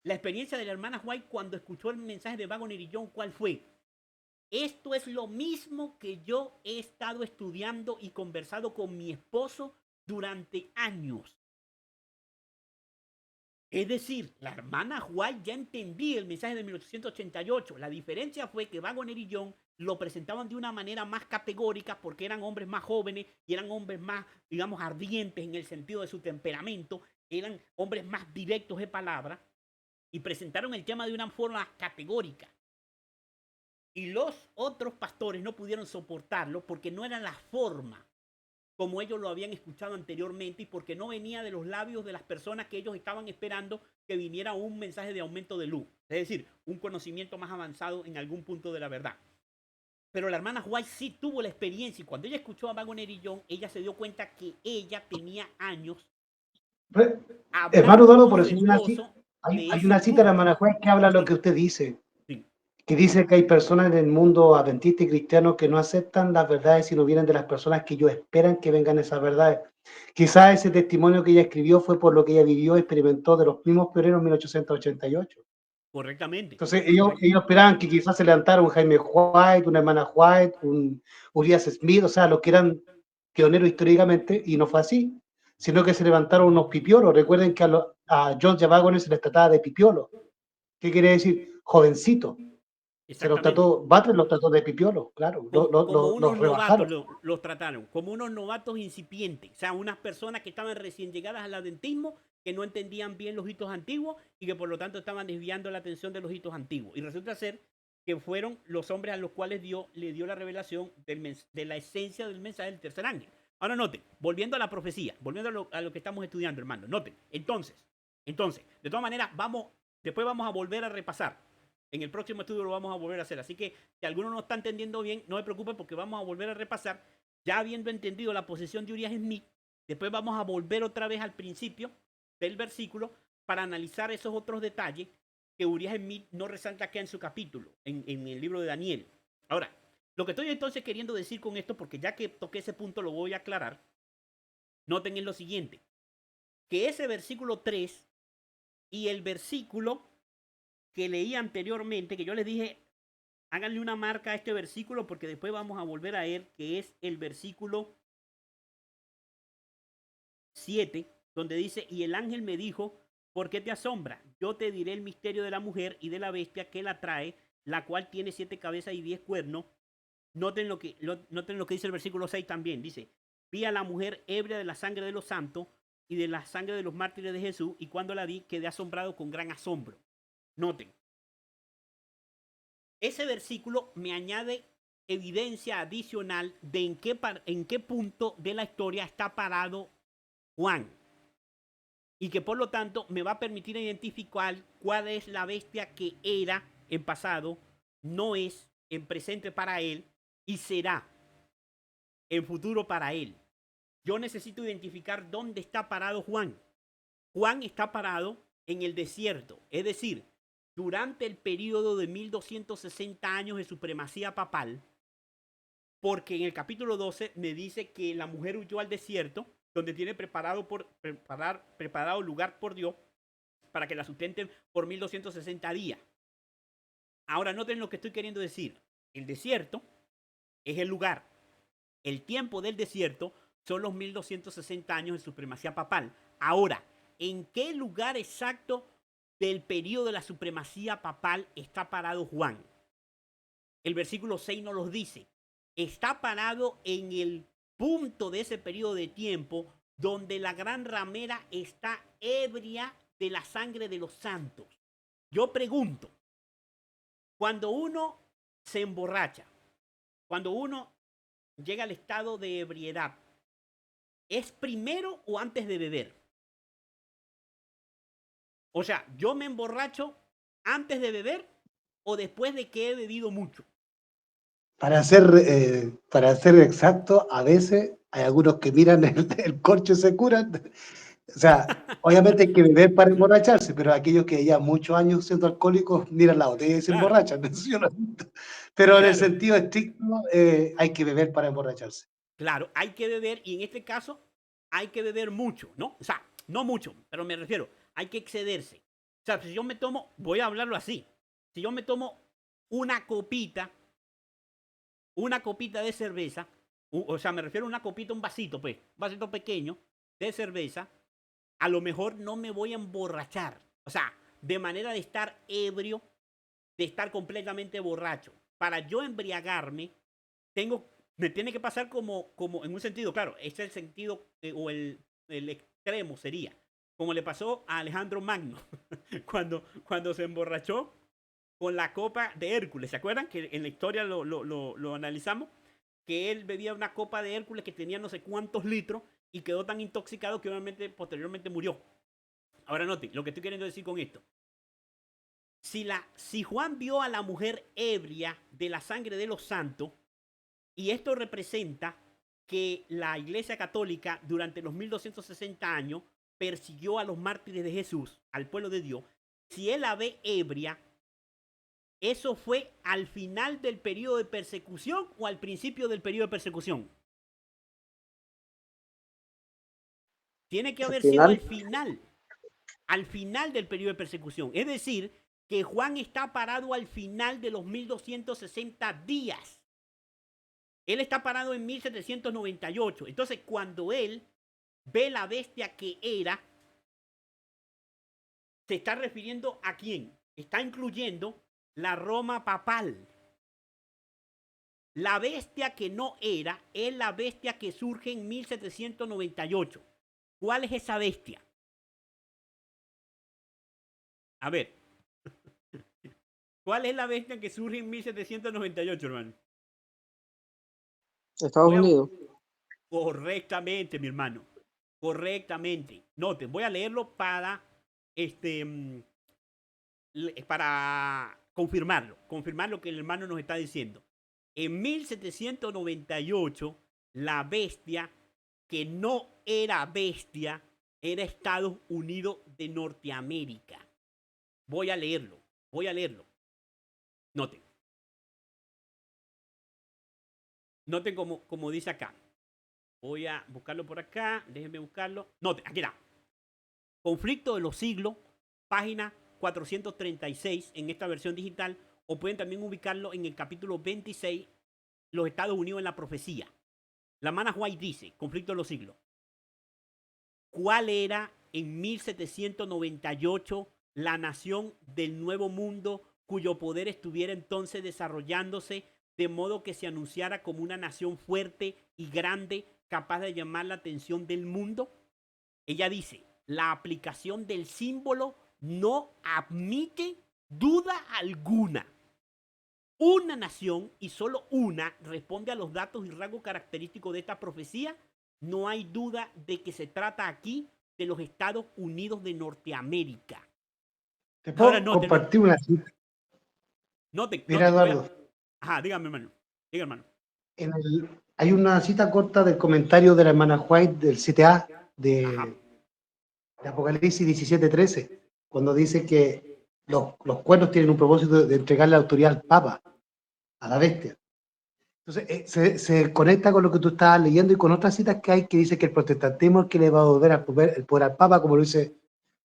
La experiencia de la hermana White cuando escuchó el mensaje de Wagner y Young, ¿cuál fue? Esto es lo mismo que yo he estado estudiando y conversado con mi esposo durante años. Es decir, la hermana White ya entendía el mensaje de 1888. La diferencia fue que Waggoner y Young lo presentaban de una manera más categórica porque eran hombres más jóvenes y eran hombres más, digamos, ardientes en el sentido de su temperamento, eran hombres más directos de palabra y presentaron el tema de una forma categórica. Y los otros pastores no pudieron soportarlo porque no era la forma como ellos lo habían escuchado anteriormente y porque no venía de los labios de las personas que ellos estaban esperando que viniera un mensaje de aumento de luz, es decir, un conocimiento más avanzado en algún punto de la verdad. Pero la hermana White sí tuvo la experiencia y cuando ella escuchó a Waggoner y Young, ella se dio cuenta que ella tenía años Hermano hablando Eduardo, con por su eso esposo de hay ese una cita de la punto. hermana Juárez que habla lo Sí, que usted dice, sí, que dice que hay personas en el mundo adventista y cristiano que no aceptan las verdades si no vienen de las personas que ellos esperan que vengan esas verdades. Quizás ese testimonio que ella escribió fue por lo que ella vivió y experimentó de los mismos pioneros en 1888. correctamente. Entonces ellos esperaban que quizás se levantara un Jaime White, una hermana White, un Urias Smith, o sea, los que eran pioneros históricamente, y no fue así, sino que se levantaron unos pipiolos. Recuerden que a John Waggoner se les trataba de pipiolo. ¿Qué quiere decir? Jovencito. Se los Exactamente. trató, Butler los trató de pipiolo, claro, Como unos los novatos rebajaron. los trataron, como unos novatos incipientes, o sea, unas personas que estaban recién llegadas al adventismo, que no entendían bien los hitos antiguos y que por lo tanto estaban desviando la atención de los hitos antiguos. Y resulta ser que fueron los hombres a los cuales le dio la revelación de la esencia del mensaje del tercer ángel. Ahora noten, volviendo a la profecía, volviendo a lo que estamos estudiando, hermano, noten, entonces, de todas maneras, después vamos a volver a repasar. En el próximo estudio lo vamos a volver a hacer. Así que si alguno no está entendiendo bien, no se preocupe porque vamos a volver a repasar. Ya habiendo entendido la posición de Urias Smith, después vamos a volver otra vez al principio del versículo para analizar esos otros detalles que Urias Smith no resalta acá en su capítulo, en el libro de Daniel. Ahora, lo que estoy entonces queriendo decir con esto, porque ya que toqué ese punto lo voy a aclarar, noten en lo siguiente, que ese versículo 3 y el versículo que leí anteriormente, que yo les dije, háganle una marca a este versículo porque después vamos a volver a ver que es el versículo 7, donde dice, y el ángel me dijo, ¿por qué te asombra? Yo te diré el misterio de la mujer y de la bestia que la trae, la cual tiene 7 cabezas y 10 cuernos. Noten lo que dice el versículo 6 también. Dice, vi a la mujer ebria de la sangre de los santos y de la sangre de los mártires de Jesús, y cuando la vi quedé asombrado con gran asombro. Noten, ese versículo me añade evidencia adicional de en qué punto de la historia está parado Juan. Y que por lo tanto me va a permitir identificar cuál es la bestia que era en pasado, no es en presente para él y será en futuro para él. Yo necesito identificar dónde está parado Juan. Juan está parado en el desierto, es decir, durante el periodo de 1260 años de supremacía papal, porque en el capítulo 12 me dice que la mujer huyó al desierto, donde tiene preparado lugar por Dios para que la sustenten por 1260 días. Ahora noten lo que estoy queriendo decir. El desierto es el lugar. El tiempo del desierto son los 1260 años de supremacía papal. Ahora, ¿en qué lugar exacto del periodo de la supremacía papal está parado Juan? El versículo 6 nos los dice. Está parado en el punto de ese periodo de tiempo donde la gran ramera está ebria de la sangre de los santos. Yo pregunto, cuando uno se emborracha, cuando uno llega al estado de ebriedad, ¿es primero o antes de beber? O sea, ¿yo me emborracho antes de beber o después de que he bebido mucho? Para ser exacto, a veces hay algunos que miran el corcho y se curan. O sea, obviamente hay que beber para emborracharse, pero aquellos que ya muchos años siendo alcohólicos miran la botella y se Claro, emborrachan. Eso yo lo entiendo. Pero en el claro, sentido estricto, hay que beber para emborracharse. claro. Hay que beber y en este caso hay que beber mucho, ¿no? O sea, no mucho, pero me refiero, hay que excederse. O sea, si yo me tomo, voy a hablarlo así, si yo me tomo una copita, una copita de cerveza, o sea, me refiero a una copita, un vasito, pues, un vasito pequeño de cerveza, a lo mejor no me voy a emborrachar. O sea, de manera de estar ebrio, de estar completamente borracho. Para yo embriagarme, me tiene que pasar como en un sentido, claro, ese es el sentido o el extremo sería, como le pasó a Alejandro Magno cuando se emborrachó con la copa de Hércules. ¿Se acuerdan que en la historia lo analizamos? Que él bebía una copa de Hércules que tenía no sé cuántos litros y quedó tan intoxicado que obviamente posteriormente murió. Ahora note, lo que estoy queriendo decir con esto. Si Juan vio a la mujer ebria de la sangre de los santos, y esto representa que la Iglesia Católica durante los 1260 años persiguió a los mártires de Jesús, al pueblo de Dios, si él la ve ebria, ¿eso fue al final del periodo de persecución o al principio del periodo de persecución? Tiene que Al haber sido final, al final del periodo de persecución. Es decir, que Juan está parado al final de los 1260 días. Él está parado en 1798. Entonces, cuando él ve la bestia que era, se está refiriendo a quién? Está incluyendo la Roma papal. La bestia que no era es la bestia que surge en 1798. ¿Cuál es esa bestia? A ver, ¿cuál es la bestia que surge en 1798, hermano? Estados Voy a... Unidos. Correctamente, mi hermano. Correctamente. Noten, voy a leerlo para confirmar lo que el hermano nos está diciendo. En 1798, la bestia que no era bestia era Estados Unidos de Norteamérica. Voy a leerlo. Noten. Noten como dice acá. Voy a buscarlo por acá. Déjenme buscarlo. Noten, aquí está. Conflicto de los siglos, página 436 en esta versión digital. O pueden también ubicarlo en el capítulo 26, los Estados Unidos en la profecía. La Mana White dice, conflicto de los siglos. ¿Cuál era en 1798 la nación del Nuevo Mundo cuyo poder estuviera entonces desarrollándose de modo que se anunciara como una nación fuerte y grande capaz de llamar la atención del mundo? Ella dice, la aplicación del símbolo no admite duda alguna. Una nación, y solo una, responde a los datos y rasgos característicos de esta profecía. No hay duda de que se trata aquí de los Estados Unidos de Norteamérica. Te Ahora puedo noten, compartir una cita. Mira, noten. Eduardo, Ajá, dígame, hermano. Diga, hermano. hay una cita corta del comentario de la hermana White del 7a Ajá. de Apocalipsis 17:13, cuando dice que los cuernos tienen un propósito de entregar la autoridad al Papa, a la bestia. Entonces, se conecta con lo que tú estabas leyendo y con otras citas que hay que dice que el protestantismo es el que le va a volver el poder al Papa, como lo dice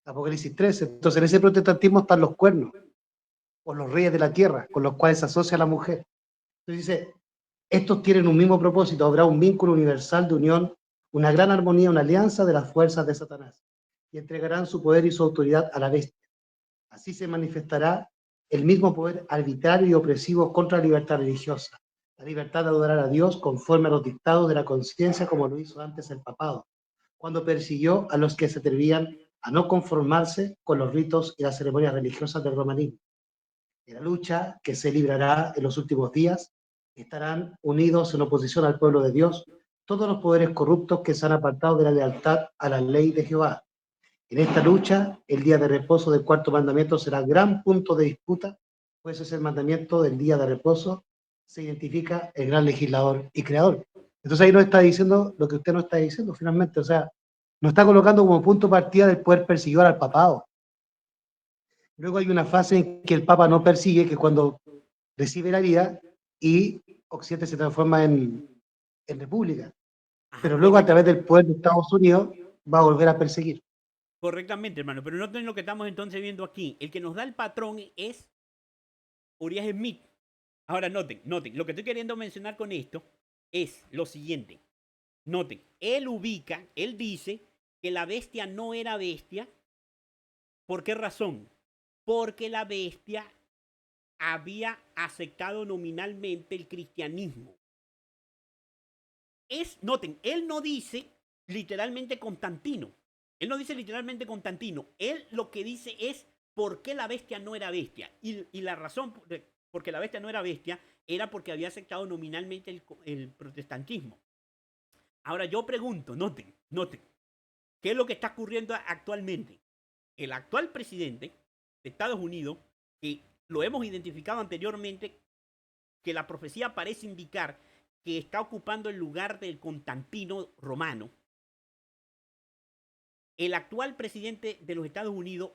Apocalipsis 13. Entonces, en ese protestantismo están los cuernos, o los reyes de la tierra, con los cuales se asocia la mujer. Entonces dice, estos tienen un mismo propósito, habrá un vínculo universal de unión, una gran armonía, una alianza de las fuerzas de Satanás, y entregarán su poder y su autoridad a la bestia. Así se manifestará el mismo poder arbitrario y opresivo contra la libertad religiosa, la libertad de adorar a Dios conforme a los dictados de la conciencia, como lo hizo antes el papado, cuando persiguió a los que se atrevían a no conformarse con los ritos y las ceremonias religiosas del romanismo. En la lucha que se librará en los últimos días, estarán unidos en oposición al pueblo de Dios todos los poderes corruptos que se han apartado de la lealtad a la ley de Jehová. En esta lucha, el día de reposo del cuarto mandamiento será gran punto de disputa, pues es el mandamiento del día de reposo, se identifica el gran legislador y creador. Entonces ahí nos está diciendo lo que usted nos está diciendo finalmente, o sea, nos está colocando como punto de partida del poder perseguidor al papado. Luego hay una fase en que el Papa no persigue, que es cuando recibe la vida y Occidente se transforma en república. Ajá, Pero luego a través del poder de Estados Unidos va a volver a perseguir. correctamente, hermano. Pero noten lo que estamos entonces viendo aquí. El que nos da el patrón es Uriah Smith. Ahora noten. Lo que estoy queriendo mencionar con esto es lo siguiente. Noten, él dice que la bestia no era bestia. ¿Por qué razón? Porque la bestia había aceptado nominalmente el cristianismo. Noten, él no dice literalmente Constantino. Él no dice literalmente Constantino. Él lo que dice es por qué la bestia no era bestia. Y la razón por qué la bestia no era bestia era porque había aceptado nominalmente el protestantismo. Ahora yo pregunto, noten, ¿qué es lo que está ocurriendo actualmente? El actual presidente de Estados Unidos, que lo hemos identificado anteriormente, que la profecía parece indicar que está ocupando el lugar del Constantino romano. El actual presidente de los Estados Unidos,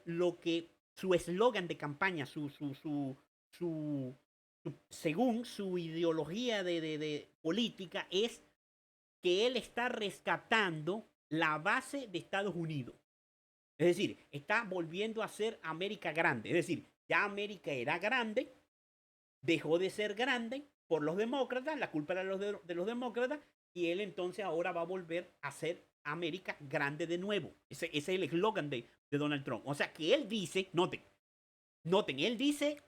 su eslogan de campaña, según su ideología de política, es que él está rescatando la base de Estados Unidos. Es decir, está volviendo a ser América grande. Es decir, ya América era grande, dejó de ser grande por los demócratas, la culpa era de los demócratas, y él entonces ahora va a volver a ser América grande de nuevo. Ese es el eslogan de Donald Trump. O sea que él dice, noten, él dice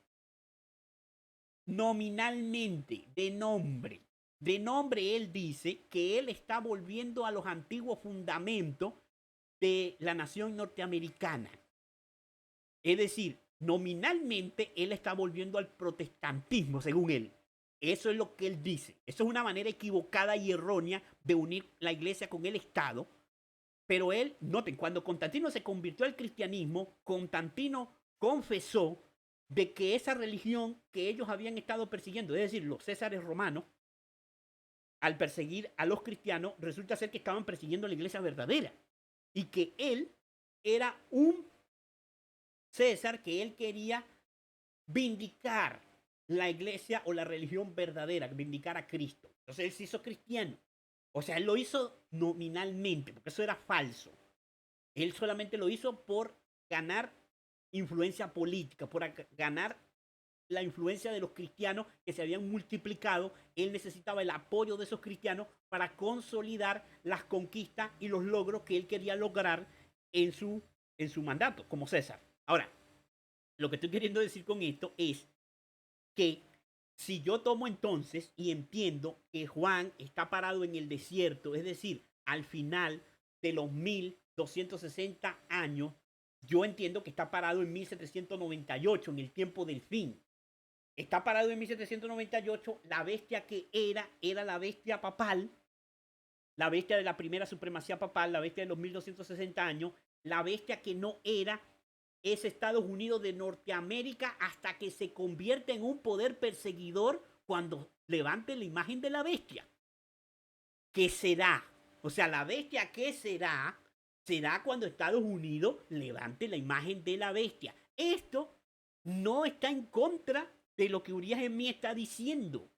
nominalmente, de nombre él dice que él está volviendo a los antiguos fundamentos de la nación norteamericana. Es decir, nominalmente él está volviendo al protestantismo, según él. Eso es lo que él dice. Eso es una manera equivocada y errónea de unir la iglesia con el Estado. Pero él, noten, cuando Constantino se convirtió al cristianismo, Constantino confesó de que esa religión que ellos habían estado persiguiendo, es decir, los césares romanos, al perseguir a los cristianos, resulta ser que estaban persiguiendo a la iglesia verdadera. Y que él era un César que él quería vindicar la iglesia o la religión verdadera, vindicar a Cristo. Entonces él se hizo cristiano. O sea, él lo hizo nominalmente, porque eso era falso. Él solamente lo hizo por ganar influencia política, por ganar la influencia de los cristianos que se habían multiplicado. Él necesitaba el apoyo de esos cristianos para consolidar las conquistas y los logros que él quería lograr en su mandato como César. Ahora, lo que estoy queriendo decir con esto es que si yo tomo entonces y entiendo que Juan está parado en el desierto, es decir, al final de los 1260 años, yo entiendo que está parado en 1798, en el tiempo del fin. Está parado en 1798, la bestia que era la bestia papal, la bestia de la primera supremacía papal, la bestia de los 1260 años, la bestia que no era es Estados Unidos de Norteamérica hasta que se convierte en un poder perseguidor cuando levante la imagen de la bestia. ¿Qué será? O sea, la bestia ¿qué será? Será cuando Estados Unidos levante la imagen de la bestia. Esto no está en contra de lo que Urias Smith está diciendo.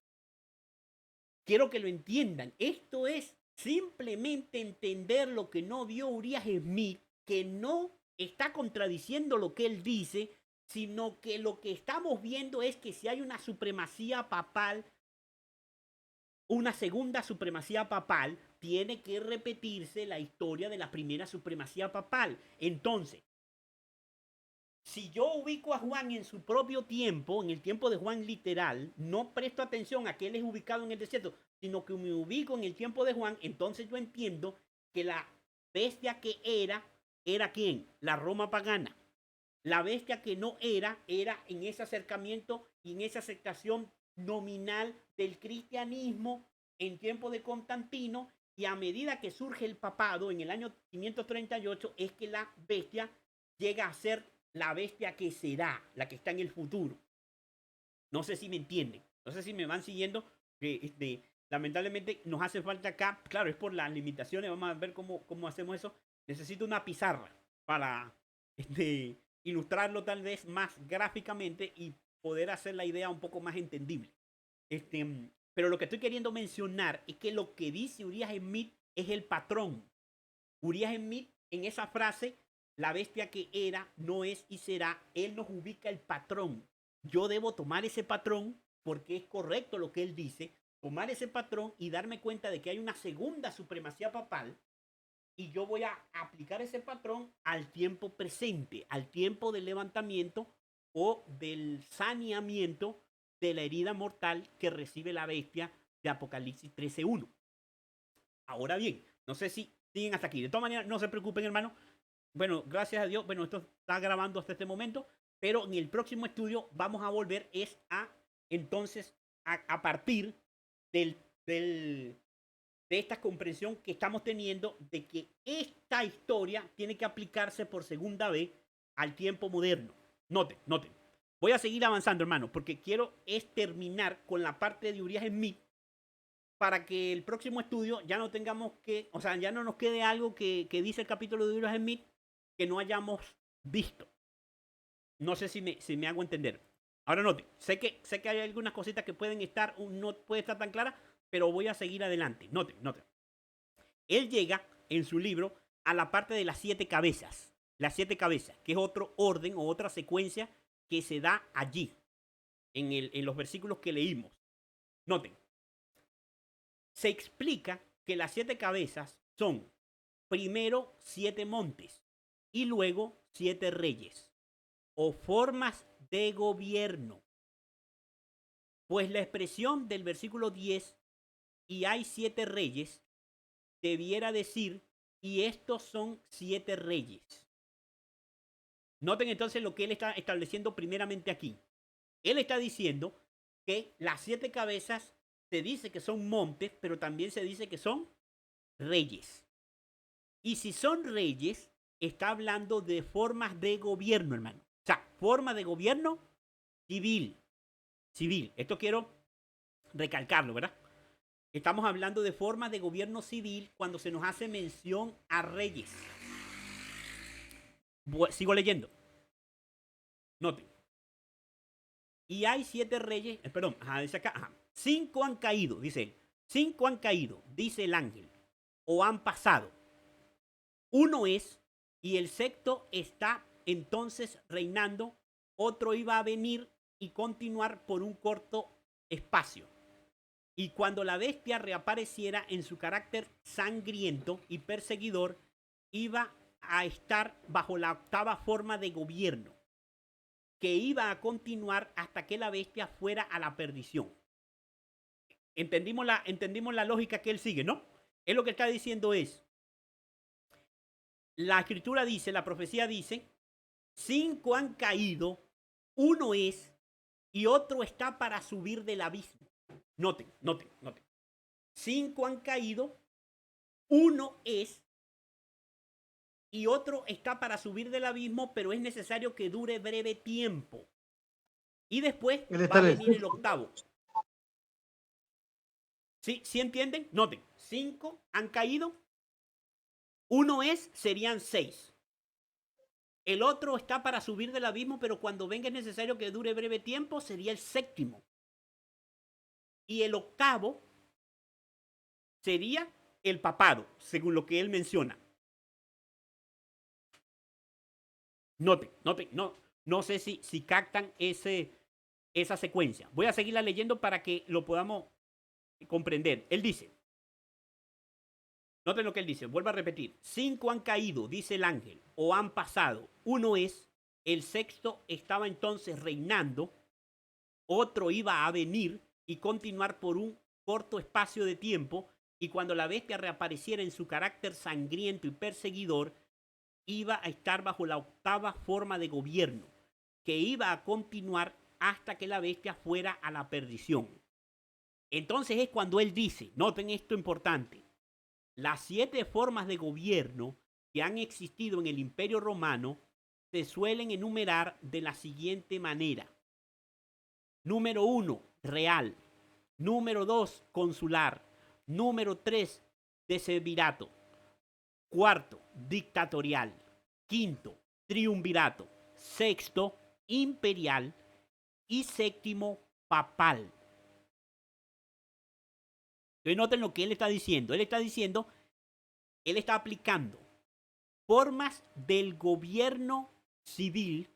Quiero que lo entiendan. Esto es simplemente entender lo que no vio Urias Smith, que no está contradiciendo lo que él dice, sino que lo que estamos viendo es que si hay una supremacía papal, una segunda supremacía papal, tiene que repetirse la historia de la primera supremacía papal. Entonces, si yo ubico a Juan en su propio tiempo, en el tiempo de Juan literal, no presto atención a que él es ubicado en el desierto, sino que me ubico en el tiempo de Juan, entonces yo entiendo que la bestia que ¿era quién? La Roma pagana. La bestia que no era en ese acercamiento y en esa aceptación nominal del cristianismo en tiempo de Constantino, y a medida que surge el papado en el año 538 es que la bestia llega a ser la bestia que será, la que está en el futuro. No sé si me entienden, no sé si me van siguiendo, que lamentablemente nos hace falta acá, claro, es por las limitaciones, vamos a ver cómo hacemos eso. Necesito una pizarra para ilustrarlo tal vez más gráficamente y poder hacer la idea un poco más entendible. Pero lo que estoy queriendo mencionar es que lo que dice Urias Smith es el patrón. Urias Smith, en esa frase, la bestia que era, no es y será, él nos ubica el patrón. Yo debo tomar ese patrón porque es correcto lo que él dice, tomar ese patrón y darme cuenta de que hay una segunda supremacía papal y yo voy a aplicar ese patrón al tiempo presente, al tiempo del levantamiento o del saneamiento de la herida mortal que recibe la bestia de Apocalipsis 13:1. Ahora bien, no sé si siguen hasta aquí. De todas maneras, no se preocupen, hermano. Bueno, gracias a Dios, bueno, esto está grabando hasta este momento, pero en el próximo estudio vamos a volver entonces, a partir del, del, de esta comprensión que estamos teniendo de que esta historia tiene que aplicarse por segunda vez al tiempo moderno. Noten, noten. Voy a seguir avanzando, hermano, porque quiero terminar con la parte de Uriah Smith para que el próximo estudio ya no tengamos que, o sea, ya no nos quede algo que dice el capítulo de Uriah Smith que no hayamos visto. No sé si me hago entender. Ahora noten, sé que hay algunas cositas que pueden estar, no puede estar tan clara, pero voy a seguir adelante. Noten, noten. Él llega en su libro a la parte de las 7 cabezas. Las 7 cabezas, que es otro orden o otra secuencia que se da allí, en los versículos que leímos. Noten. Se explica que las 7 cabezas son primero 7 montes y luego 7 reyes o formas de gobierno. Pues la expresión del versículo 10, y hay 7 reyes, debiera decir, y estos son 7 reyes. Noten entonces lo que él está estableciendo primeramente aquí. Él está diciendo que las 7 cabezas se dice que son montes, pero también se dice que son reyes. Y si son reyes, está hablando de formas de gobierno, hermano. O sea, forma de gobierno civil. Civil. Esto quiero recalcarlo, ¿verdad? Estamos hablando de formas de gobierno civil cuando se nos hace mención a reyes. Sigo leyendo. Noten. Y hay 7 reyes, perdón, dice acá, 5 han caído, dice él. 5 han caído, dice el ángel, o han pasado. Uno es, y el sexto está entonces reinando, otro iba a venir y continuar por un corto espacio. Y cuando la bestia reapareciera en su carácter sangriento y perseguidor, iba a estar bajo la 8ª forma de gobierno, que iba a continuar hasta que la bestia fuera a la perdición. Entendimos la lógica que él sigue, ¿no? Él lo que está diciendo es, la escritura dice, la profecía dice, 5 han caído, uno es, y otro está para subir del abismo. Noten, noten, noten. 5 han caído, uno es, y otro está para subir del abismo, pero es necesario que dure breve tiempo. Y después va a venir el 8º. ¿Sí entienden? Noten, 5 han caído, uno es, serían 6. El otro está para subir del abismo, pero cuando venga es necesario que dure breve tiempo, sería el 7º. Y el 8º sería el papado, según lo que él menciona. Noten, noten, no sé si captan esa secuencia. Voy a seguirla leyendo para que lo podamos comprender. Él dice, noten lo que él dice, vuelvo a repetir. 5 han caído, dice el ángel, o han pasado. Uno es, el sexto estaba entonces reinando, otro iba a venir y continuar por un corto espacio de tiempo, y cuando la bestia reapareciera en su carácter sangriento y perseguidor, iba a estar bajo la 8ª forma de gobierno, que iba a continuar hasta que la bestia fuera a la perdición. Entonces es cuando él dice, noten esto importante, las 7 formas de gobierno que han existido en el Imperio Romano se suelen enumerar de la siguiente manera. Número 1, real. Número 2, consular. Número 3, decemvirato. 4, dictatorial. 5, triunvirato. 6, imperial. Y 7, papal. Entonces noten lo que él está diciendo. Él está aplicando formas del gobierno civil.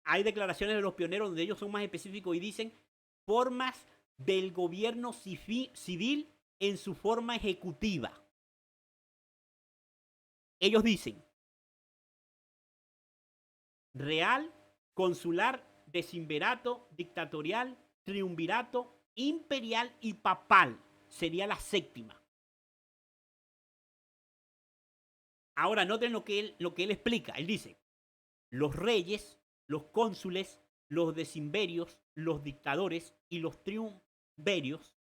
Hay declaraciones de los pioneros donde ellos son más específicos y dicen formas del gobierno civil en su forma ejecutiva. ellos dicen real, consular, decimvirato, dictatorial, triunvirato, imperial y papal. Sería la séptima. Ahora noten lo que él explica. Él dice, los reyes, los cónsules, los decimverios, los dictadores y los triunverios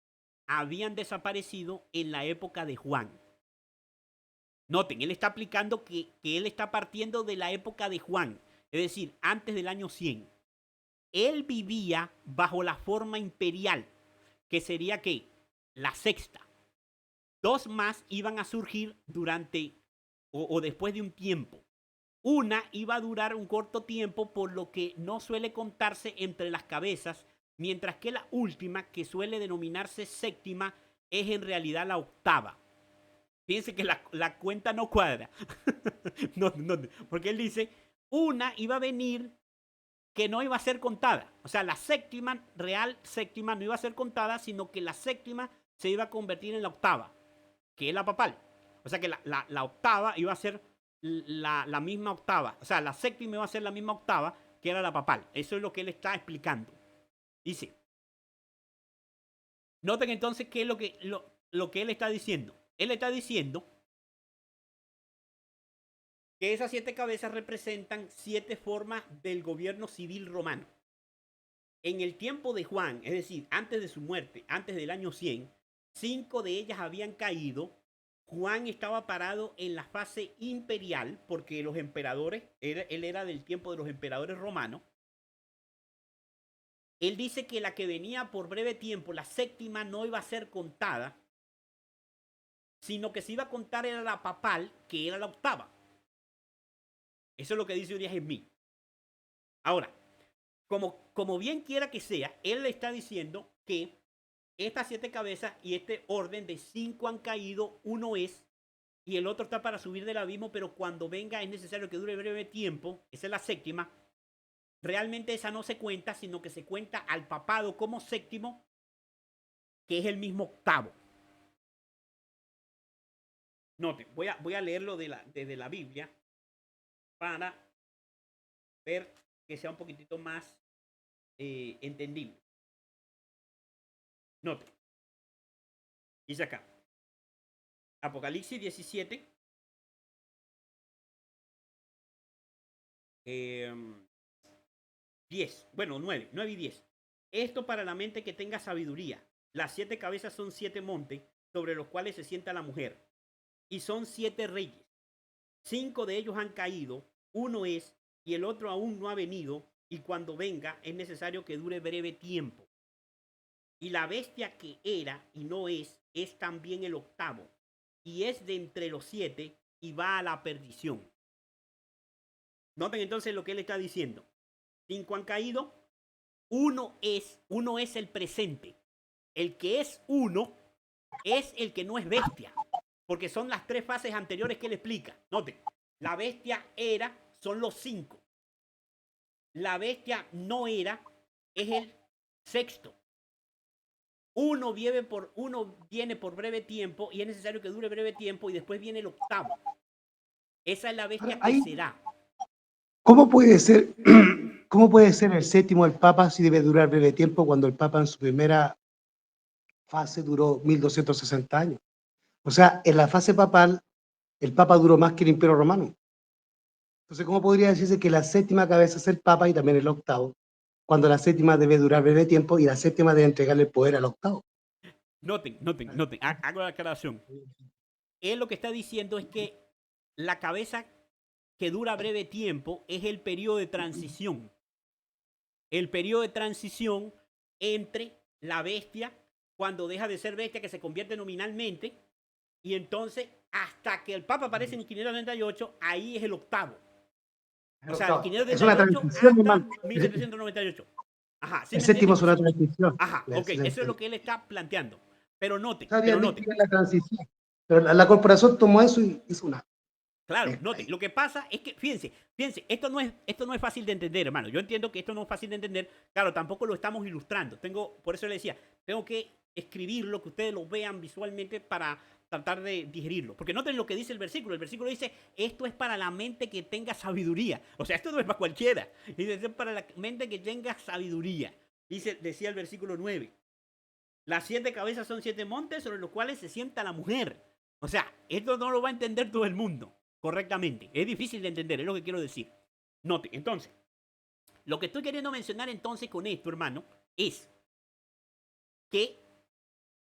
habían desaparecido en la época de Juan. Noten, él está aplicando que él está partiendo de la época de Juan, es decir, antes del año 100. Él vivía bajo la forma imperial, que sería ¿qué? La sexta. Dos más iban a surgir durante o después de un tiempo. Una iba a durar un corto tiempo, por lo que no suele contarse entre las cabezas, mientras que la última, que suele denominarse séptima, es en realidad la octava. Fíjense que la cuenta no cuadra. no, porque él dice, una iba a venir que no iba a ser contada. O sea, la séptima, real séptima, no iba a ser contada, sino que la séptima se iba a convertir en la octava, que es la papal. O sea que la octava iba a ser la misma octava. O sea, la séptima iba a ser la misma octava que era la papal. Eso es lo que él está explicando. Dice, noten entonces qué es lo que él está diciendo. Él está diciendo que esas 7 cabezas representan 7 formas del gobierno civil romano. En el tiempo de Juan, es decir, antes de su muerte, antes del año 100, 5 de ellas habían caído. Juan estaba parado en la fase imperial, porque los emperadores, él era del tiempo de los emperadores romanos. Él dice que la que venía por breve tiempo, la séptima, no iba a ser contada, sino que se iba a contar era la papal, que era la octava. Eso es lo que dice Uriah Smith. Ahora, como bien quiera que sea, él le está diciendo que estas 7 cabezas y este orden de 5 han caído, uno es, y el otro está para subir del abismo, pero cuando venga es necesario que dure breve tiempo, esa es la séptima. Realmente esa no se cuenta, sino que se cuenta al papado como séptimo, que es el mismo octavo. Noten, voy a leerlo desde la Biblia para ver que sea un poquitito más entendible. Noten, dice acá, Apocalipsis 17, 10, bueno, 9 y 10. Esto para la mente que tenga sabiduría. Las 7 cabezas son 7 montes sobre los cuales se sienta la mujer. Y son 7 reyes. 5 de ellos han caído, uno es, y el otro aún no ha venido, y cuando venga es necesario que dure breve tiempo. Y la bestia que era y no es también el octavo, y es de entre los 7 y va a la perdición. Noten entonces lo que él está diciendo. 5 han caído, uno es el presente. El que es uno es el que no es bestia, porque son las 3 fases anteriores que él explica. Noten, la bestia era, son los 5. La bestia no era, es el sexto. Uno viene por breve tiempo y es necesario que dure breve tiempo y después viene el octavo. Esa es la bestia que será. ¿Cómo puede ser, cómo puede ser el séptimo el Papa si debe durar breve tiempo cuando el Papa en su primera fase duró 1260 años? O sea, en la fase papal, el Papa duró más que el Imperio Romano. Entonces, ¿cómo podría decirse que la séptima cabeza es el Papa y también el octavo, cuando la séptima debe durar breve tiempo y la séptima debe entregarle el poder al octavo? Noten. Hago la aclaración. Él lo que está diciendo es que la cabeza que dura breve tiempo es el periodo de transición. El periodo de transición entre la bestia, cuando deja de ser bestia, que se convierte nominalmente, y entonces hasta que el Papa aparece en 598, ahí es el octavo. O sea, el 598 es una transición, hasta hermano. 1798. Ajá, ¿sí El me séptimo entienden? es una transición. Ajá, ok, eso es lo que él está planteando. Pero noten, Está bien, la transición. Pero la corporación tomó eso y hizo una. Claro, noten, lo que pasa es que, fíjense, esto no es fácil de entender, hermano. Yo entiendo que esto no es fácil de entender. Claro, tampoco lo estamos ilustrando. Por eso le decía, tengo que escribirlo, que ustedes lo vean visualmente para tratar de digerirlo. Porque noten lo que dice el versículo. El versículo dice, esto es para la mente que tenga sabiduría. O sea, esto no es para cualquiera. Dice, esto es para la mente que tenga sabiduría. Decía el versículo 9. Las 7 cabezas son 7 montes sobre los cuales se sienta la mujer. O sea, esto no lo va a entender todo el mundo correctamente. Es difícil de entender, es lo que quiero decir. Note, entonces, lo que estoy queriendo mencionar entonces con esto, hermano, es que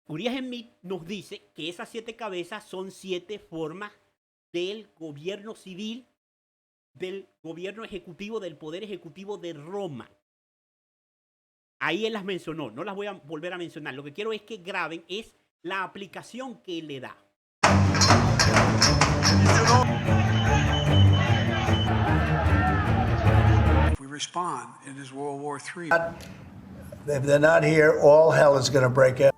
Uriah Smith nos dice que esas 7 cabezas son 7 formas del gobierno civil, del gobierno ejecutivo, del poder ejecutivo de Roma. Ahí él las mencionó, no las voy a volver a mencionar. Lo que quiero es que graben es la aplicación que él le da. If we respond, it is World War III. If they're not here, all hell is going to break out.